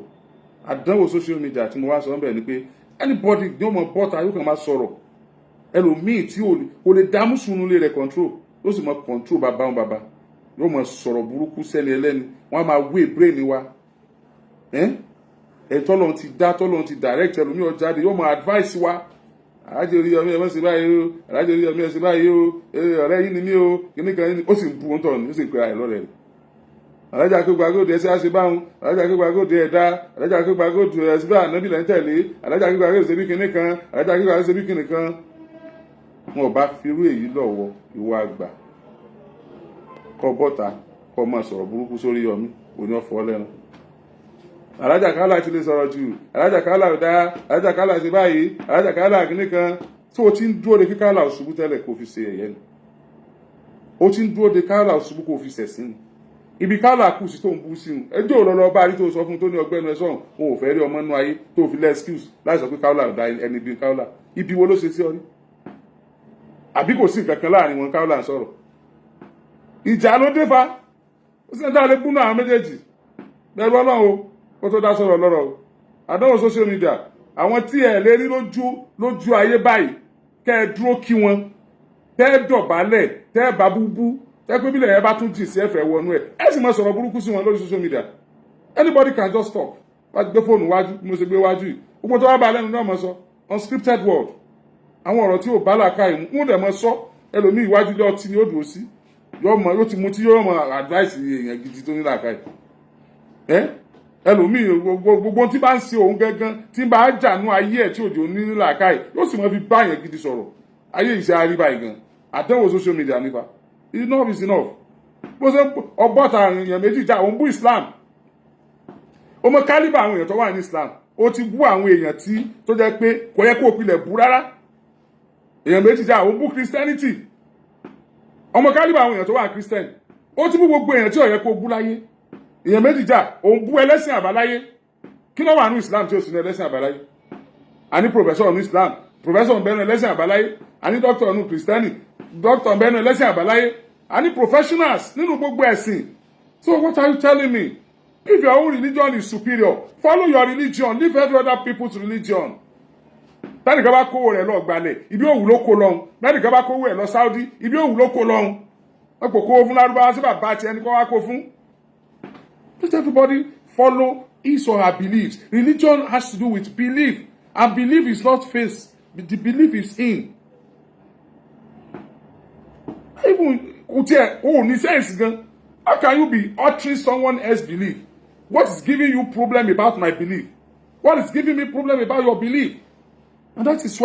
Àdánwò social media tí mo wá sọ níbẹ̀ ni pé anybody ní ọmọ bọ́ta yóò kàn máa sọ̀rọ̀. Ẹlòmíì tí kò lè dá mùsùlùmí lè rẹ̀ control, yóò sì mọ control bàbá wọn bàbá. Yóò mọ sọ̀rọ̀ burúkú sẹ́ni ẹlẹ́ni. Wọ́n á máa wé brain wa. Tọ́lọ́run ti dá, tọ́lọ́run ti direct ẹlòmíì ọ̀jáde, yóò mọ advice wa. Alhaji Oriyomi ẹ má ṣe báyìí o, Alhaji Oriyomi ẹ ṣe báyìí o, ọ̀rẹ́ yín ni mí o, kìnnìkan yín ni ó sì ń bu wọn tọ̀ ní ó sì ń pe àìlọ́ rẹ̀. Alhaji Akewugbagold ẹ ṣe á ṣe báwọn, Alhaji Akewugbagold ẹ dá, Alhaji Akewugbagold ẹ ṣe bá ànábì lẹ́ ń tẹ̀lé, Alhaji Akewugbagold ṣe bí kìnnìkan, Alhaji Akewugbagold ṣe bí kìnnìkan. Wọn ò bá firú èyí lọ́wọ́ ìwọ àgbà. Kọ́ bọ́ta, kọ́ máa sọ̀rọ̀ burúkú sórí Oriyomi, òní ọ̀fọ̀ lẹ́nu. Alhaja Kaola ti lè sọ̀rọ̀ jù, Alhaja Kaola ò dá, Alhaja Kaola ṣe báyìí, Alhaja Kaola kìnnìkan. Tí o ti ń dúró de kí Kaola òṣùbù tẹ́lẹ̀ kó fi ṣe ẹ̀yẹ ni. O ti ń dúró de Kaola òṣùbù kó fi ṣẹ̀sìn ni. Ibi Kaola kù sí tó ń bú sí un. Ẹjọ́ òlọ́lọ́ bá rí tó sọ fún tó ní ọgbẹ́nu ẹ sọ̀rọ̀, òun ò fẹ́ rí ọmọ inú ayé tó fi lẹ́ excuse láì sọ pé Kaola ò dá ẹni bí Kaola. Ibi wo ló ṣe sí ọ rí? Àbí kò sí nǹkan kan láàrin wọn Kaola ń sọ̀rọ̀. Ìjà ló dé fa. Ó sì ń dá lé kúnnú àwọn méjèèjì. Bẹ́ẹ̀ Ọlọ́run o, kó tó dá sọ̀rọ̀ lọ́rọ̀ o. Àdánwò social media, àwọn tí ẹ lè rí lójú ayé báyìí kẹ́ ẹ dúró kí wọn tẹ́ ẹ dọ̀bálẹ̀ tẹ́ ẹ bá búbú tẹ́ ẹ pé bílẹ̀ ẹ bá tún jì sí ẹ̀fẹ̀ wọnú ẹ̀ ẹ sì máa sọ̀rọ̀ burúkú sí wọn lórí social media. Anybody can just talk. Wá gbé fóònù wájú mo ṣe gbé wájú yìí gbogbo tó wá bá lẹ́nu náà mọ̀ sọ unscripted word àwọn ọ̀rọ̀ tí ò bá làákà yìí mú dẹ̀ mọ́ sọ ẹlòmíì iwájú lọ́ọ́ tí ni ó dùn sí yóò ti mú tí yóò mọ advice èèyàn gidi tó ní làákà yìí ẹlòmíì gbogbo tí bá ń ṣe òun gangan tí bá jànú ayé ẹ̀ tí òjò ní làákà yìí yóò sì mọ fi bá èèyàn gidi sọ̀rọ̀ ayé ìṣe àríbá ìgan àdánwò social media nípa enough is enough bó ṣe ọgọ́ta èèyàn méjì já òun bú Islam ọmọ kálíbà àwọn èèyàn tó wà ní Islam ó ti bú àwọn èèyàn tí tó jẹ́ pé kò yẹ kó o pilẹ̀ bú rárá èèyàn méjì já òun bú Christianity ọmọ kálíbà àwọn èèyàn tó wà Christian ó ti bú gbogbo èèyàn tí ò yẹ kó o bú láyé èèyàn méjì já òun bú ẹlẹ́sìn àbáláyé kí ló wà ní Islam tí ó sì ní ẹlẹ́sìn àbáláyé a ní professor ní Islam professor bẹ́ẹ̀ ní ẹlẹ́sìn àbáláyé a ní doctor ní Christianity doctor bẹ́ẹ̀ ní ẹlẹ́sìn àbáláyé a ní professionals nínú gbogbo ẹ̀sìn. So what are you telling me? If your own religion is superior, follow your religion, leave every other people's religion. Tani kan bá kówó rẹ̀ lọ gbalẹ̀, ibi òwú ló kó lọ́hùn. Tani kan bá kówó rẹ̀ lọ Saudi, ibi òwú ló kó lọ́hùn. Wọ́n kò kówó fún Lárúbáwá sí bàbá àti ẹni kó wá kó fún. Let everybody follow his or her beliefs. Religion has to do with belief. And belief is not face. The belief is in. Even ní sense gan. How can you be altering someone else's belief? What is giving you problem about my belief? What is giving me problem about your belief? And that is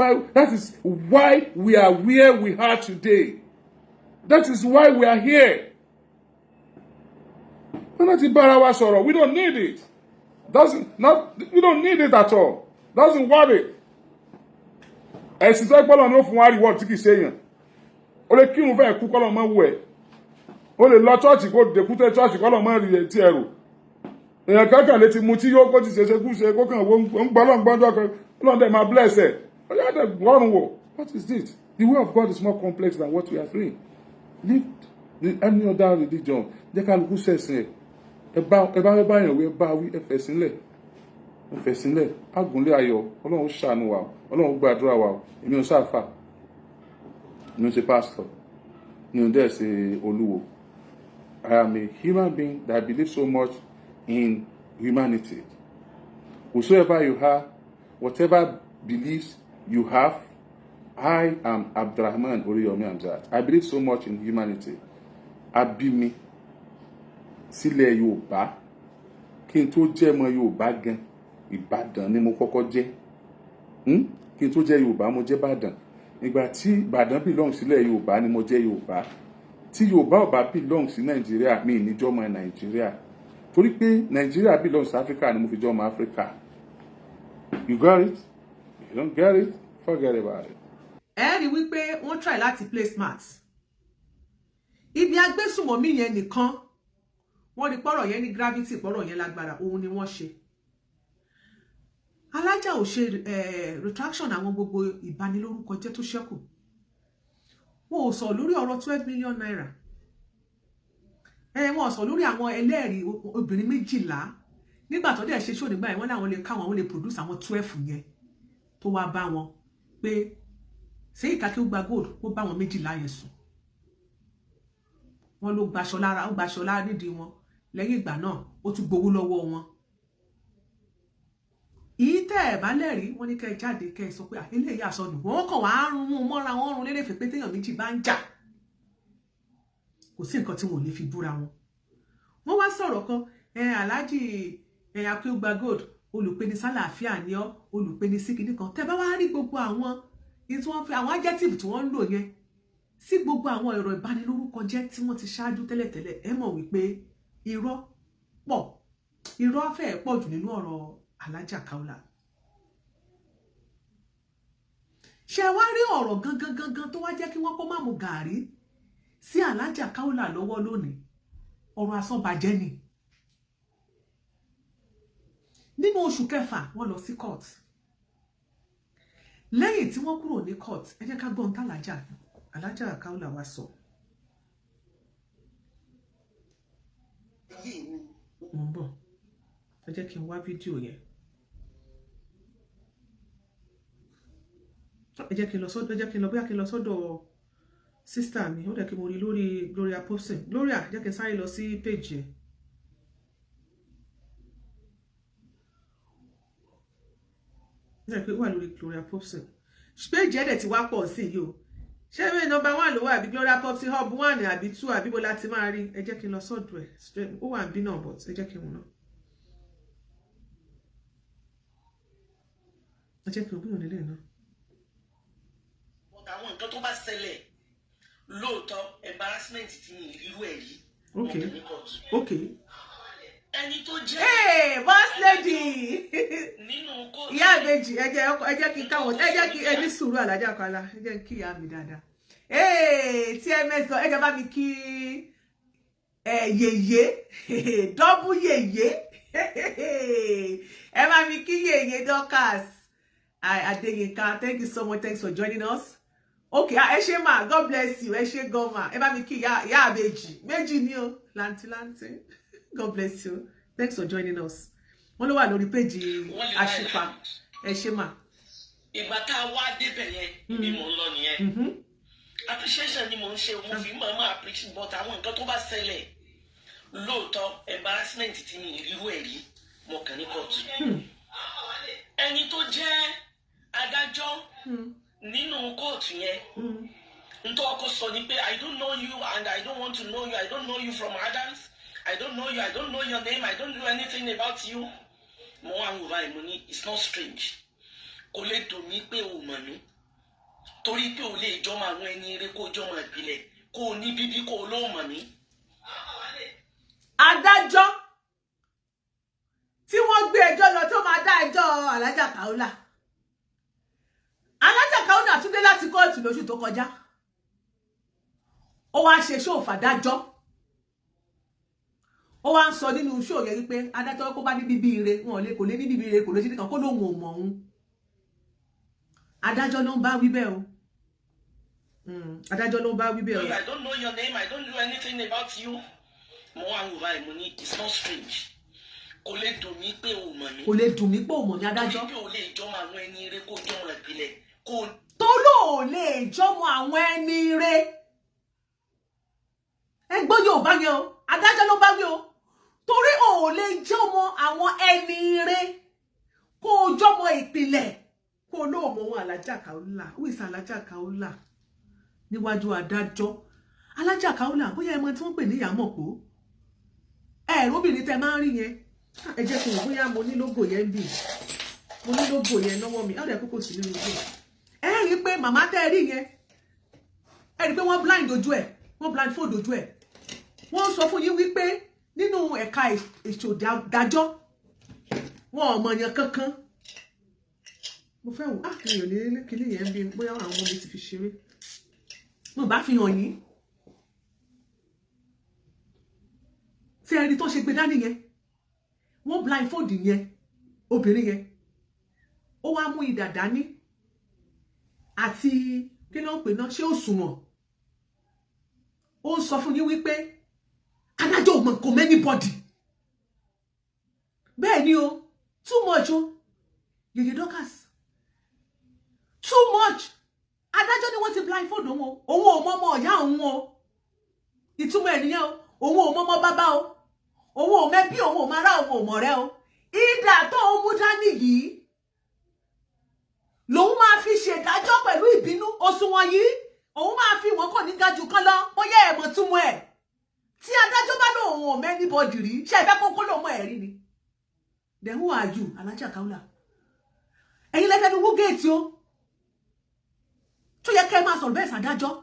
why we are where we are today. That is why we are here. We don't need it. We don't need it at all. Doesn't worry. Ẹ̀sìn tó gbọ́dọ̀ ní ó fún wa reward tí kì í ṣe èèyàn. O lè kírun fẹ́ kú kọ́lọ̀ mọ́ wù ẹ́. O lè lọ chọ́ọ̀chì kó dèkútẹ́ chọ́ọ̀chì kọ́lọ̀ mọ́ rí ti ẹrù. Èèyàn kankan lè ti mu tí yóò kó ti ṣeṣe kú ṣe kó kàn wọ́n ń gbọ́dọ̀ gbọ́dọ̀ kan Ọlọ́run dẹ̀ máa bless ẹ̀. Ó yá dẹ̀ wọ́rùn wò. What is this? The way of God is more complex than what we are doing. Leave any other religion. Jẹ́ ká lukú sẹ̀sìn ẹ̀. Ẹ bá yàn wí ẹ bá wí ẹ fẹ̀ sílẹ̀. Àgùnlé ayọ̀ Ọlọ́run ṣàánú wa Ọlọ́run gbàdúrà wa èmi ò ṣàfà mi ò ṣe pastor mi ò dẹ̀ ṣe olúwo. I am a human being that believes so much in humanity. Whosoever you are, whatever beliefs you have, I am Abdurrahman Oriyomi Hamzat. I believe so much in humanity. Abi mi sílẹ̀ Yorùbá kí n tó jẹ́ ọmọ Yorùbá gan Ìbàdàn ni mo kọ́kọ́ jẹ́ kí n tó jẹ́ Yorùbá mo jẹ́ Ìbàdàn ìgbà tí Ìbàdàn belong sílẹ̀ Yorùbá ni mo jẹ́ Yorùbá tí Yorùbá ò bá belong sí Nàìjíríà mi níjọ́ ọmọ Nàìjíríà torí pé Nàìjíríà belong sí Africa ni mo fi jẹ́ ọmọ Africa. You got it? If you don't get it, forget about it. Ẹ rí wípé wọ́n try láti play smart. Ibi agbésùnmọ̀mí yẹn nìkan wọ́n rí pọ́rọ̀ yẹn ní gravity pọ́rọ̀ yẹn lágbára òun ni wọ́n ṣe. Alájà ò ṣe retraction àwọn gbogbo ìbanilórúkọ jẹ́ tó ṣẹ́kù. Wọ́n ò sọ lórí ọ̀rọ̀ 12 million naira. Wọ́n sọ lórí àwọn ẹlẹ́rìí obìnrin 12 nígbà tó dẹ̀ ṣe show nígbà yẹn wọ́n láwọn lè káwọn wọ́n lè produce àwọn 12 yẹn tó wá bá wọn pé ṣé Akewugbagold ó bá wọn 12 yẹn sùn. Wọ́n ló gbaṣọ lára nídìí wọn lẹ́yìn ìgbà náà ó tún gbowó lọ́wọ́ wọn. Ìtẹ́ ẹ̀ bá lẹ́rìí wọ́n ní kẹ́ jáde kẹ́ sọ pé eléyìí àsọdùn wọ́n kàn wá rún mọ́ra wọn rún lérèfé pé téèyàn méjì bá ń jà kò sí nǹkan tí wọn ò lè fi búra wọn. Wọ́n wá sọ̀rọ̀ kan Alhaji Akewugbagold olùpeni sálàáfíà ni ọ́ olùpeni síkìní kan tẹ́ bá wá rí gbogbo àwọn tí wọ́n fi àwọn adjective tí wọ́n ń lò yẹn sí gbogbo àwọn ẹ̀rọ ìbanilórúkọ jẹ́ tí wọ́n ti ṣáájú tẹ́lẹ̀tẹ́lẹ̀ ẹ mọ̀ wípé irọ́ fẹ́ẹ̀ pọ̀ jù nínú ọ̀rọ̀ Alhaja Kaola. Ṣé wá rí ọ̀rọ̀ gangan tó wá jẹ́ kí wọ́n kó má mu gàárì sí Alhaja Kaola lọ́wọ́ lónìí ọ̀rọ̀ asọ́bàjẹ́ ni. Nínú oṣù kẹfà wọ́n lọ sí court. Lẹ́yìn tí wọ́n kúrò ní court ẹ jẹ́ ká gbọ́n tá Alhaja Kaola wá sọ. Mo ń bọ̀ ẹ jẹ́ kí n wá fídíò yẹn. ẹ jẹ́ kí n lọ sọ́dọ̀ bóyá kí n lọ sọ́dọ̀ sister mi ó dẹ̀ kí mo rí lórí Gloria posting. Gloria jẹ́ kí n sáré lọ sí page ẹ̀. Jẹ́ pé wà lórí Gloria posting. Page ẹ̀ dẹ̀ ti wá pọ̀ sí yìí o. Ṣé mi number 1 ló wà àbí Gloria posting hub 1 àbí 2 àbí bó láti máa rí? Ẹ jẹ́ kí n lọ sọ́dọ̀ ẹ̀ straight. Ó wà níbí náà but ẹ jẹ́ kí n wò náà. Ẹ jẹ́ kí n gbìyànjú nílé náà. Àwọn nǹkan tó bá ṣẹlẹ̀ lóòótọ́ embarrassment ti ní irú ẹ̀ rí. Okay. Ẹni tó jẹ́. Hey, boss lady. Nínú kóòtù. Ìyá ìbejì ẹ jẹ́ kí káwọn ẹ jẹ́ kí ẹni sùúrù Alhaja Kaola ẹ jẹ́ kí ìyá mi dáadáa. Hey, TMS ẹ jẹ́ bá mi kí yèyé double yèyé. Ẹ bá mi kí yèyé Dorcas. Adeyinka, thank you so much. Thanks for joining us. Okay, ẹ ṣé ma, God bless you. Ẹ ṣé gan ma. Ẹ bá mi kí ìyá ìbejì. Méjì ni o, lanti. God bless you. Thanks for joining us. Wọ́n ló wà lórí page Àṣìpa. Ẹ ṣé ma. Ìgbà tá a wá débẹ̀ yẹn, ibi mò ń lọ nìyẹn. Appreciation ni mò ń ṣe, mo fi máa appreciate but àwọn nǹkan tó bá ṣẹlẹ̀ lóòótọ́ embarrassment ti ní irú ẹ̀ rí mo kàn ní kóòtù. Ẹni tó jẹ́ adájọ́ nínú kóòtù yẹn n tó ọkọ sọ ni pé I don't know you and I don't want to know you. I don't know you from Adams. I don't know you. I don't know your name. I don't know anything about you. Mo wá ń wò báyìí mo ní it's not strange. Kò lè dùn mí pé o mọ̀ mí. Torí pé o lè jọmọ àwọn ẹni eré kó jọmọ ìpìlẹ̀ kó o ní bíbí kó o lóò mọ̀ mí. Adájọ́ tí wọ́n gbé ẹjọ́ lọ tó máa dá ẹjọ́ Alhaja Kaola. Alhaja Kaola tún dé láti kóòtù lóṣù tó kọjá. Ó wá ṣe show fàdájọ́. Ó wá ń sọ nínú show yẹn wípé adájọ́ kó bá ní bíbí ire wọn kò lè ní bíbí ire kò lè ṣe nìkan kó lóhun ò mọ̀ òun. Adájọ́ ló ń bá wí bẹ́ẹ̀ o. Adájọ́ ló ń bá wí bẹ́ẹ̀ o. I don't know your name. I don't know anything about you. Mo wá ń wò báyìí mo ní it's not strange. Kò lè dùn mí pé o mọ̀ mí. Kò lè dùn mí pé o mọ̀ ní adájọ́. Torí pé o lè jọmọ àwọn ẹni eré kó jọmọ ìpìlẹ̀ kó. Tó lò lè jọmọ àwọn ẹni ire. Ẹ gbọ́ Yorùbá yẹn o. Adájọ́ ló bá wí o. Torí o lè jọmọ àwọn ẹni ire kó jọmọ ìpìlẹ̀ kó lò mọ̀ wọn Alhaja Kaola. Who is Alhaja Kaola? Níwájú adájọ́. Alhaja Kaola bóyá ẹ mọ̀ tí wọ́n pè ní Ìyámọ̀pó. Obìnrin tẹ́ máa ń rí yẹn. Ẹ jẹ́ kí n wò bóyá mo ní logo yẹn bí. Mo ní logo yẹn lọ́wọ́ mi. Ó dẹ̀ kókó sí nínú logo. Ẹ rí pé màmá tẹ́ rí yẹn. Ẹ rí pé wọ́n blind ojú ẹ̀. Wọ́n blindfold ojú ẹ̀. Wọ́n sọ fún yín wípé nínú ẹ̀ka ètò ìdájọ́ wọn ò mọ̀yàn kankan. Mo fẹ́ wò mi ò ní kíní yẹn bí bóyá àwọn ọmọ mi ti fi ṣeré. Mo bá fi hàn yín. Tí ẹ rí tó ṣe gbé dání yẹn. Wọ́n blindfold yẹn obìnrin yẹn. Ó wá mú idà dání àti kí ló ń pè náà ṣé òṣùwọ̀n. Ó ń sọ fún yín wípé adájọ́ ò mọ̀ kò anybody. Bẹ́ẹ̀ ni o, too much o. Yèyé Dorcas. Too much. Adájọ́ ni wọ́n ti blindfold òun o. Òun ò mọ̀ ọmọ ọ̀yá òun o. Ìtumọ̀ ẹ̀ nìyẹn o. Òun ò mọ̀ ọmọ bàbá o. Òun ò mẹ́bí òun ò máa rá òun ò mọ̀ rẹ́ o. Ìdà tó ń mú dání yìí lòun máa fi ṣèdájọ́ pẹ̀lú ìbínú òṣùwọ̀n yìí. Òun máa fi wọ́n kò ní ga jù kan lọ bóyá ẹ̀ mọ̀ túmọ̀ ẹ̀. Tí adájọ́ bá lòun ò mẹ́ anybody rí ṣe ìfẹ́ kókó lòun mọ̀ ẹ̀ rí ni. Then who are you, Alhaja Kaola? Ẹ̀yin lẹ́fẹ̀ẹ́ ní wúgẹ́ẹ̀tì o. Tó yẹ kẹ́ ẹ máa sọ̀rọ̀ bẹ́ẹ̀ sàdájọ́.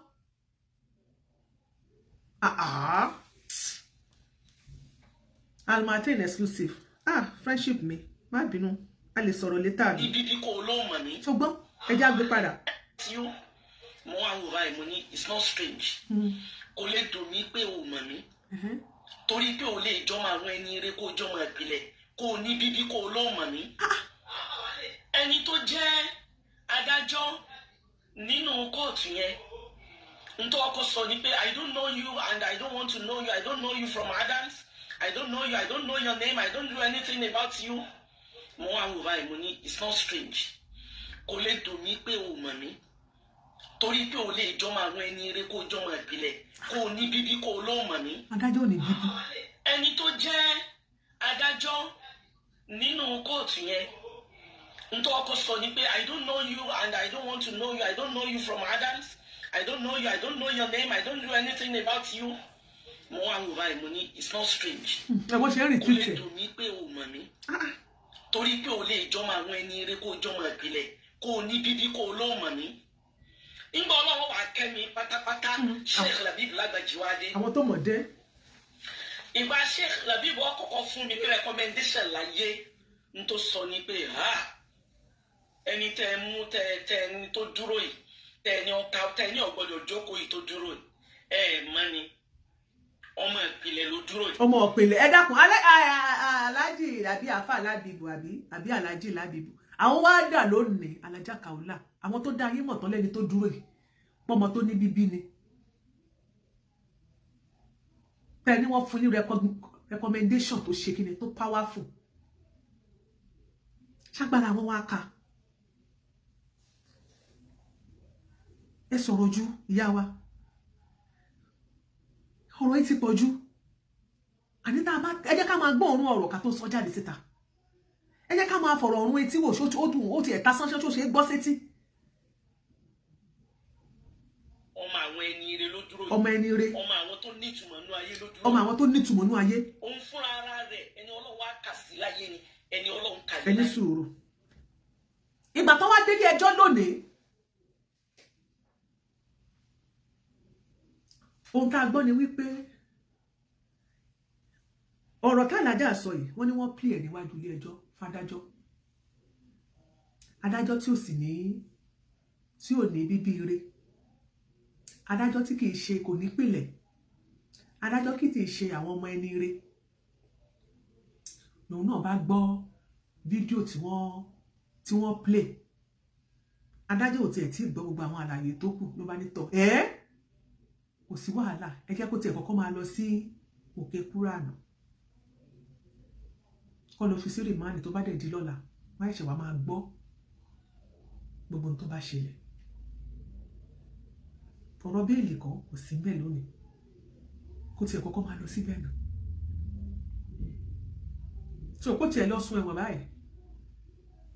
Almatin exclusive. Friendship mi. Má bínú. A lè sọ̀rọ̀ later ni. Ibi kò lóò mọ̀ mí. Ṣùgbọ́n ẹ já gbé padà. Mo wá ń wò báyìí mo ní it's not strange. Kò lè dùn mí pé o mọ̀ mí. Torí pé o lè jọmọ àwọn ẹni eré kó jọmọ ìpìlẹ̀ kó o ní bíbí kó o lóò mọ̀ mí. Ẹni tó jẹ́ adájọ́ nínú kóòtù yẹn n tó ọkọ sọ ni pé I don't know you and I don't want to know you. I don't know you from Adams. I don't know you. I don't know your name. I don't know anything about you. Mo wá ń wò báyìí mo ní it's not strange. kò lè dùn mí pé o mọ̀ mí torí pé o lè jọmọ àwọn ẹni eré kó jọmọ ìpìlẹ̀ kó o ní bíbí kó o lóò mọ̀ mí. adájọ́ ò ní bíbí. ẹni tó jẹ́ adájọ́ nínú kóòtù yẹn ntọ́ ọkọ sọ ni pé I don't know you and I don't want to know you. I don't know you from Adams. I don't know you. I don't know your name. I don't know anything about you. Mo wá wò báyìí mo ní it's not strange. ẹ wọ́n ṣe ń rìn kò lè títì. dùn mí pé o mọ̀ mí torí pé o lè jọmọ àwọn ẹni eré kó o jọmọ ìpìlẹ̀ kó o ní bíbí kó o lóò mọ̀ mí. Nígbà ọlọ́wọ́ wà kẹ́mi pátápátá Sheikh Labib Lágbàjì wá dé. àwọn tó mọ̀ dé. Ìgbà Sheikh Labib wọ́n kọ́kọ́ fún mi pé recommendation láyé n tó sọ ni pé ẹni tẹ ẹ mú tẹ ẹni tó dúró yìí tẹ ẹni ọ̀ka tẹ ẹni ọ̀gbọ́dọ̀ jókòó yìí tó dúró yìí mọ́ ni ọmọ ìpìlẹ̀ ló dúró yìí. ọmọ ìpìlẹ̀ ẹ dákun alájì àbí àfà Lábìbù àbí alájì Lábìbù àwọn wá dà lónìí alájà Kaola àwọn tó dá yín mọ̀ tán lẹ́ni tó dúró yìí pọ́mọ tó ní bíbí ni bẹ́ẹ̀ ni wọ́n fún ní recommendation tó ṣe kí ni tó powerful ṣágbára àwọn wá ká ẹ sọ̀rọ̀ ojú ìyá wa ọ̀rọ̀ yìí ti pọ̀ jù àní tá a bá ẹ jẹ́ ká máa gbọ́ òórùn ọ̀rọ̀ ká tó sọ jáde síta ẹ jẹ́ ká máa fọ̀rọ̀ ọ̀run etí wò ṣó ó dùn ó ti ẹ̀ta sánsán ṣó ṣe é gbọ́ sétí. ọmọ àwọn ẹni ire ló dúró yìí. ọmọ ẹni ire. ọmọ àwọn tó nítumọ̀ nú ayé ló dúró. ọmọ àwọn tó nítumọ̀ nú ayé. òun fúnra ara rẹ̀ ẹni Ọlọ́run wá kà sí láyé ni ẹni Ọlọ́run kà sí láyé. ẹni sùúrù. ìgbà tó wá délé ẹjọ́ lónìí ohun tá a gbọ́ ni wípé ọ̀rọ̀ tálájà sọ yìí wọ́n ní wọ́n pè é níwájú ilé ẹjọ́ fádájọ́ adájọ́ tí ò ní bíbí ire adájọ́ tí kìí ṣe kò ní pìlẹ̀ adájọ́ kì í ṣe àwọn ọmọ ẹni ire lòun náà bá gbọ́ fídíò tí wọ́n play adájọ́ ò tiẹ̀ tí gbọ́ gbogbo àwọn àlàyé tó kù ló bá ní tọ̀ kò sí wàhálà ẹ jẹ́ kó tiẹ̀ kọ́kọ́ máa lọ sí òkè kúránù kọ́ lọ fi sí rìmáàlì tó bá dẹ̀ di lọ́la wọ́n ẹ̀ṣẹ̀ wá máa gbọ́ gbogbo ohun tó bá ṣẹlẹ̀ ọ̀rọ̀ bẹ́ẹ̀lì kan kò sí bẹ́ẹ̀ lónìí kó tiẹ̀ kọ́kọ́ máa lọ síbẹ̀ náà tí o kó tiẹ̀ lọ sún ẹ̀wọ̀n báyìí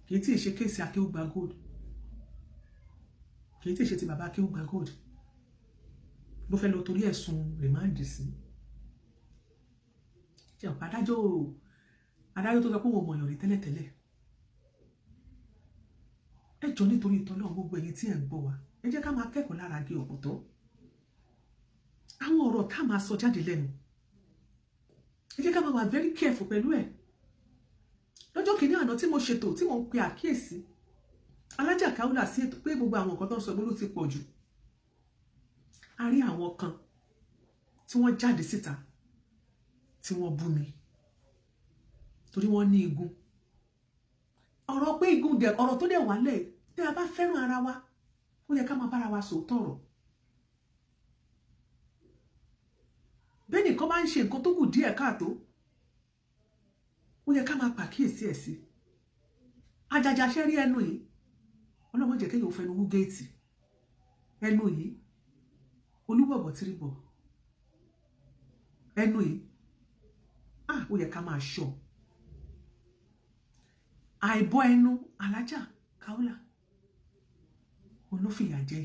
kì í tí ì ṣe kéèsì Akewugbagold kì í tí ì ṣe ti bàbá Akewugbagold ló fẹ́ lọ torí ẹ̀sùn rìmáàndì sí ṣe ọ̀pá adájọ́ tó sọ pé wọ́n mọ̀yàn rí tẹ́lẹ̀tẹ́lẹ̀ ẹ jọ nítorí ìtọ́ náà gbogbo ẹ̀yin tí ẹ̀ ń gbọ́ wa ẹ jẹ́ ká máa kẹ́kọ̀ọ́ lára gé ọ̀pọ̀tọ́ àwọn ọ̀rọ̀ tá máa sọ jáde lẹ́nu ẹ jẹ́ ká máa wà very careful pẹ̀lú ẹ̀ lọ́jọ́ kìíní àná tí mo ṣètò tí mo ń pe àkíyèsí alájà Kaola sí ètò pé gbogbo àwọn nǹkan tó ń sọ ló ti pọ̀ jù a rí àwọn kan tí wọ́n jáde síta tí wọ́n bú mi torí wọ́n ní igun ọ̀rọ̀ pé igun dẹ̀ ọ̀rọ̀ tó dẹ̀ wà lẹ̀ tí a bá fẹ́ràn ara wa ó yẹ ká máa bára wa sòótọ́ ọ̀rọ̀ bẹ́ẹ̀ nìkan bá ń ṣe nǹkan tó kù díẹ̀ káàtó ó yẹ ká máa pàkíyèsí ẹ̀ sí ajaja ṣe rí ẹnu yìí ọlọ́mọ jẹ́ kéèyàn fẹnu wú géètì ẹnu yìí olúbọ̀bọ̀ tìrìbọ̀ ẹnu yìí ó yẹ ká máa ṣọ́ àìbọ́ ẹnu alájà Kaola olófìyà jẹ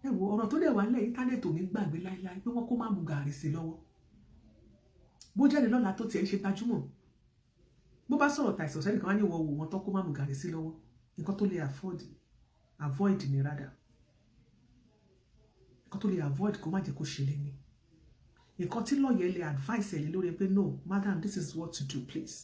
ẹ wo ọ̀rọ̀ tó dẹ̀ wà nílẹ̀ íńtánẹ́ẹ̀tì ò ní gbàgbé láíláí pé wọ́n kó má mu gàrí sí lọ́wọ́ bó jáde lọ́la tó tiẹ̀ ṣe gbajúmọ̀ bó bá sọ̀rọ̀ tàìsàn sẹ́nì kan wá ní ìwọ wò wọ́n tó kó má mu gàrí sí lọ́wọ́ nǹkan tó lè avoid ní rádà nǹkan tó lè avoid kó má jẹ́ kó ṣẹlẹ̀ ni nǹkan tí lọ́ọ̀yẹ̀ lè advice ẹ̀ lé lórí pé no madam this is what to do please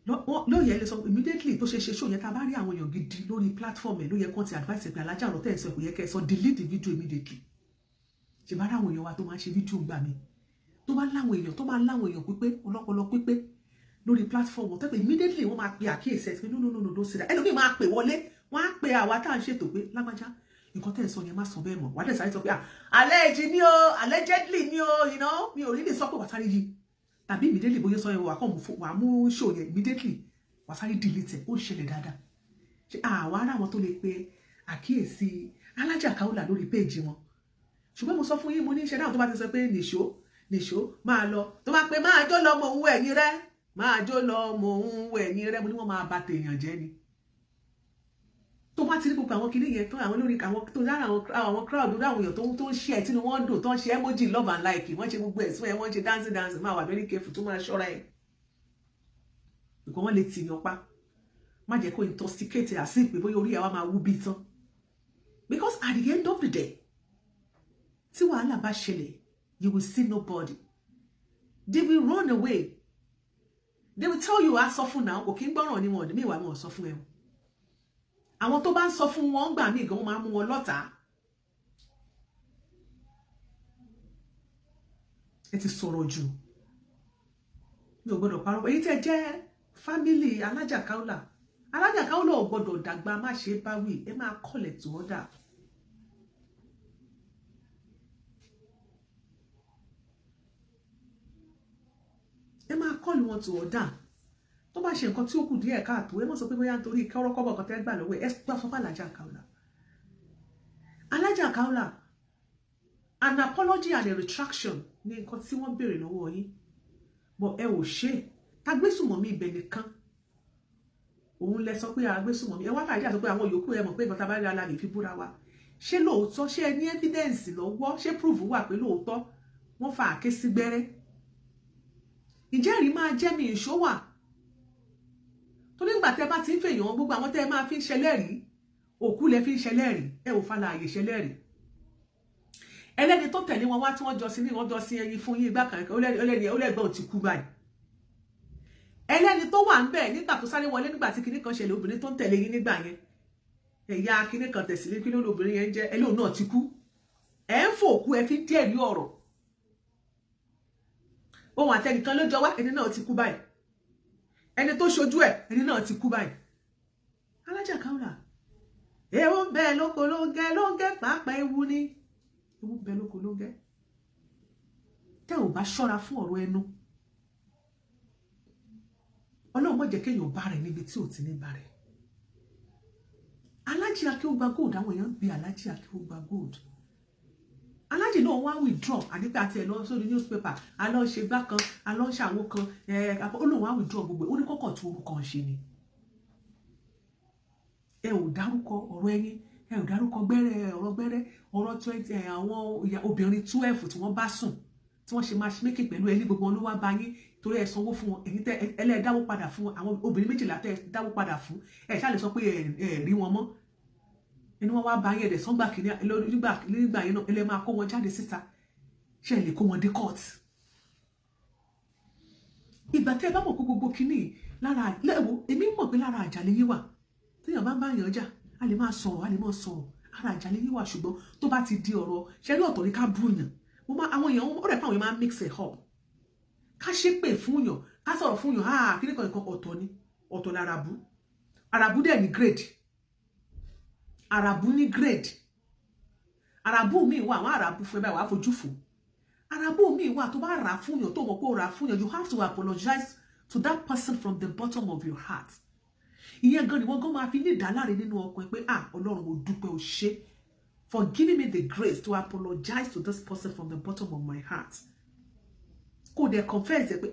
lọ́ọ̀yẹ̀ lè sọ immediately tó ṣe ṣó yẹ tá a bá rí àwọn èèyàn gidi lórí platform ẹ̀ ló yẹ kán ti advice ẹ̀ pé alájà ọ̀rọ̀ tẹ̀ ẹ̀ sọ kò yẹ kẹ́ ẹ sọ delete the video immediately ṣe bá ráwọn èèyàn wa tó máa ń ṣe fídíò gbà mí tó bá láwọn èèyàn pípé ọlọ́pọlọ pípé lórí platform ọ̀tẹ́ pé immediately wọ́n máa pe àkíyèsí ẹ̀ pé no síra ẹlòmíì máa pè wọlé wọ́n á pe àwa tá à ń ṣètò pé lágbájá nǹkan tẹ́ ẹ̀ sọ yẹn má sọ bẹ́ẹ̀ mọ̀ wà á dẹ̀ sáré sọ pé allegedly ni o mi ò rí lè sọ pé wà sáré yìí tàbí immediately bóyá sọ yẹn wà mú show yẹn immediately wà sáré delete ó ṣẹlẹ̀ dáadáa ṣe àwọn ará wọn tó lè pe àkíyèsí Alájà Kaola lórí péèjì wọn ṣùgbọ́n mo sọ fún yín mo ní iṣẹ́ náà tó bá ti sọ pé nìṣó máa lọ tó bá pé máa jó lọ mọ òun ẹ̀yìn rẹ máa jó lọ mọ òun ẹ̀yìn rẹ mo ní wọ́n máa bà tèèyàn jẹ́ ni tó bá ti rí gbogbo àwọn kinní yẹn tó àwọn lórí àwọn tó dára àwọn crowd lórí àwọn èèyàn tó ń ṣe ẹ̀ tí wọ́n dùn tó ń ṣe emoji love and like wọ́n ṣe gbogbo ẹ̀sùn ẹ̀ wọ́n ṣe dancing máa wà very careful tó máa ṣọ́ra ẹ̀ because wọ́n lè tìyàn pa má jẹ́ kó intoxicate àsìn pé bóyá orí ẹ̀ wá máa wú bí tán because at the end of the day tí wàhálà bá ṣẹlẹ̀ you will see nobody they will run away they will tell you sọ fún náà kò kí ń gbọ́ràn ní wọn ọ̀dẹ̀ míì wà wọn sọ fún ẹ àwọn tó bá ń sọ fún wọn gbà míì gan wọn máa mú wọn lọ́tàá ẹ ti sọ̀rọ̀ jù mi ò gbọ́dọ̀ parọ́ èyí tẹ́ jẹ́ fámílì Alájà Kaola ò gbọ́dọ̀ dàgbà má ṣe bá wí ẹ máa kọ́lẹ̀ tó ọ́ dà ẹ máa kọ́lù wọn tó ọ́ dà tó bá ṣe nǹkan tí ó kù díẹ̀ káàtó ẹ mọ̀ sọ pé bóyá nítorí kọ́rọ́kọ́bọ̀ kan tẹ́ gbà lọ́wọ́ ẹ gbà sọ fún Alájà Kaola an apology and a retraction ní nǹkan tí wọ́n béèrè lọ́wọ́ yín bọ̀ ẹ ò ṣe tagbésùmọ̀mí ibẹ̀ nìkan òun lẹ sọ pé agbésùmọ̀mí ẹ wá fàájì àti pé àwọn yòókù ẹ mọ̀ pé nǹkan tá a bá rí ala lè fi búra wa ṣé lóòótọ́ ṣé ẹ ní evidence lọ́wọ́ ṣé proof wà pé lóòótọ́ wọ́n fa àké sí gbẹ́rẹ́ ìjẹ́rìí máa jẹ́ mi ìṣó wà tó nígbà tẹ́ bá ti ń fèèyàn gbogbo àwọn tẹ́ máa fi ń ṣẹlẹ́rìí òkú lẹ fi ń ṣẹlẹ́rìí ẹ ò fa láàyè ṣẹlẹ́rìí ẹlẹ́ni tó tẹ̀lé wọn wá tí wọ́n jọ sí ẹyin fún yín igbá kan ọlẹ́gbọ́n ti kú báyìí ẹlẹ́ni tó wà ń bẹ̀ nígbà tó sáré wọlé nígbà tí kinní kan ṣẹlẹ̀ obìnrin tó ń tẹ̀lé yín nígbà yẹn ẹ̀yà kinní kan tẹ̀sílẹ̀ kí ló lóbìnrin yẹn jẹ́ ẹlẹ́hùn náà ti kú ẹ̀ ń fòkú ẹ fi díẹ̀ rí ọ̀rọ̀ ohun àtẹnìkan ló jọ wá ẹni náà ti kú báyìí ẹni tó ṣojú ẹ̀ ẹni náà ti kú báyìí Alájà Kaola ewu bẹ́ẹ̀ lóko ló ń gẹ́ pàápàá ewu ni ewu bẹ́ẹ̀ lóko ló ń gẹ́ tẹ́ ò bá ṣọ́ra fún ọ̀rọ̀ ẹnu Ọlọ́run má jẹ́ kéèyàn bá rẹ̀ níbi tí ò ti ní bá rẹ̀ Alájì Akewugbagold àwọn èèyàn bí Alájì Akewugbagold Alájì náà wá withdraw àdípẹ́ àti ẹ̀ lọ sórí newspaper alọ́ ṣe gbá kan alọ́ ṣàwó kan Ọlọ́run wá withdraw gbogbo ó ní kọ́kọ́ tó orúkọ ṣe ni ẹ ò dárúkọ ọ̀rọ̀ ẹyin ẹ ò dárúkọ gbẹ́rẹ́ ọ̀rọ̀ 20 àwọn obìnrin 12 tí wọ́n bá sùn tí wọ́n ṣe matchmaking pẹ̀lú ẹni gbogbo wọn ló wá bá yín torí ẹ sanwó fún wọn ẹ̀yin tẹ́ ẹlẹ́ dáwó padà fún àwọn obìnrin méjìlá tẹ́ dáwó padà fún ẹ ṣáà lè sọ pé ẹ rí wọn mọ́ ẹni wọ́n wá bá yín ẹ̀dẹ̀ sọ́ngbà kìíní nígbà yẹn náà ẹlẹ́ máa kó wọn jáde síta ṣe lè kó wọn dé court ìgbà tẹ́ ẹ bá mọ̀ pé gbogbo kìíní lára lẹ́wọ̀ èmi mọ̀ pé lára àjàlẹ̀ yín wà téèyàn bá ń bá yàn jà a lè máa sọ̀rọ̀ ara àjàlẹ̀ yín wà ṣùgbọ́n tó bá ti di ọ̀rọ̀ ṣẹ́rí ọ̀tọ̀ ní ká búrúyàn àwọn èèyàn ó rẹ̀ pé àwọn èèyàn máa ń mix it up ká ṣépè fún yàn ká sọ̀rọ̀ fún yàn kí nìkan nǹkan ọ̀tọ̀ ni ọ̀tọ̀ làràbù àràbù dẹ̀ ní grade àràbù ní grade àràbù míì wà àwọn àràbù fún ẹ báyìí wàá fojú fò àràbù míì wà tó bá rà fún yàn tó mọ̀ pé ó rà fún yàn you have to apologize to that person from the bottom of your heart ìyẹn gan ni wọ́n gan máa fi ní ìdáláre nínú ọkàn pé Ọlọ́run mo dúpẹ́ o ṣé for giving me the grace to apologize to this person from the bottom of my heart kò dẹ̀ confess ẹ pé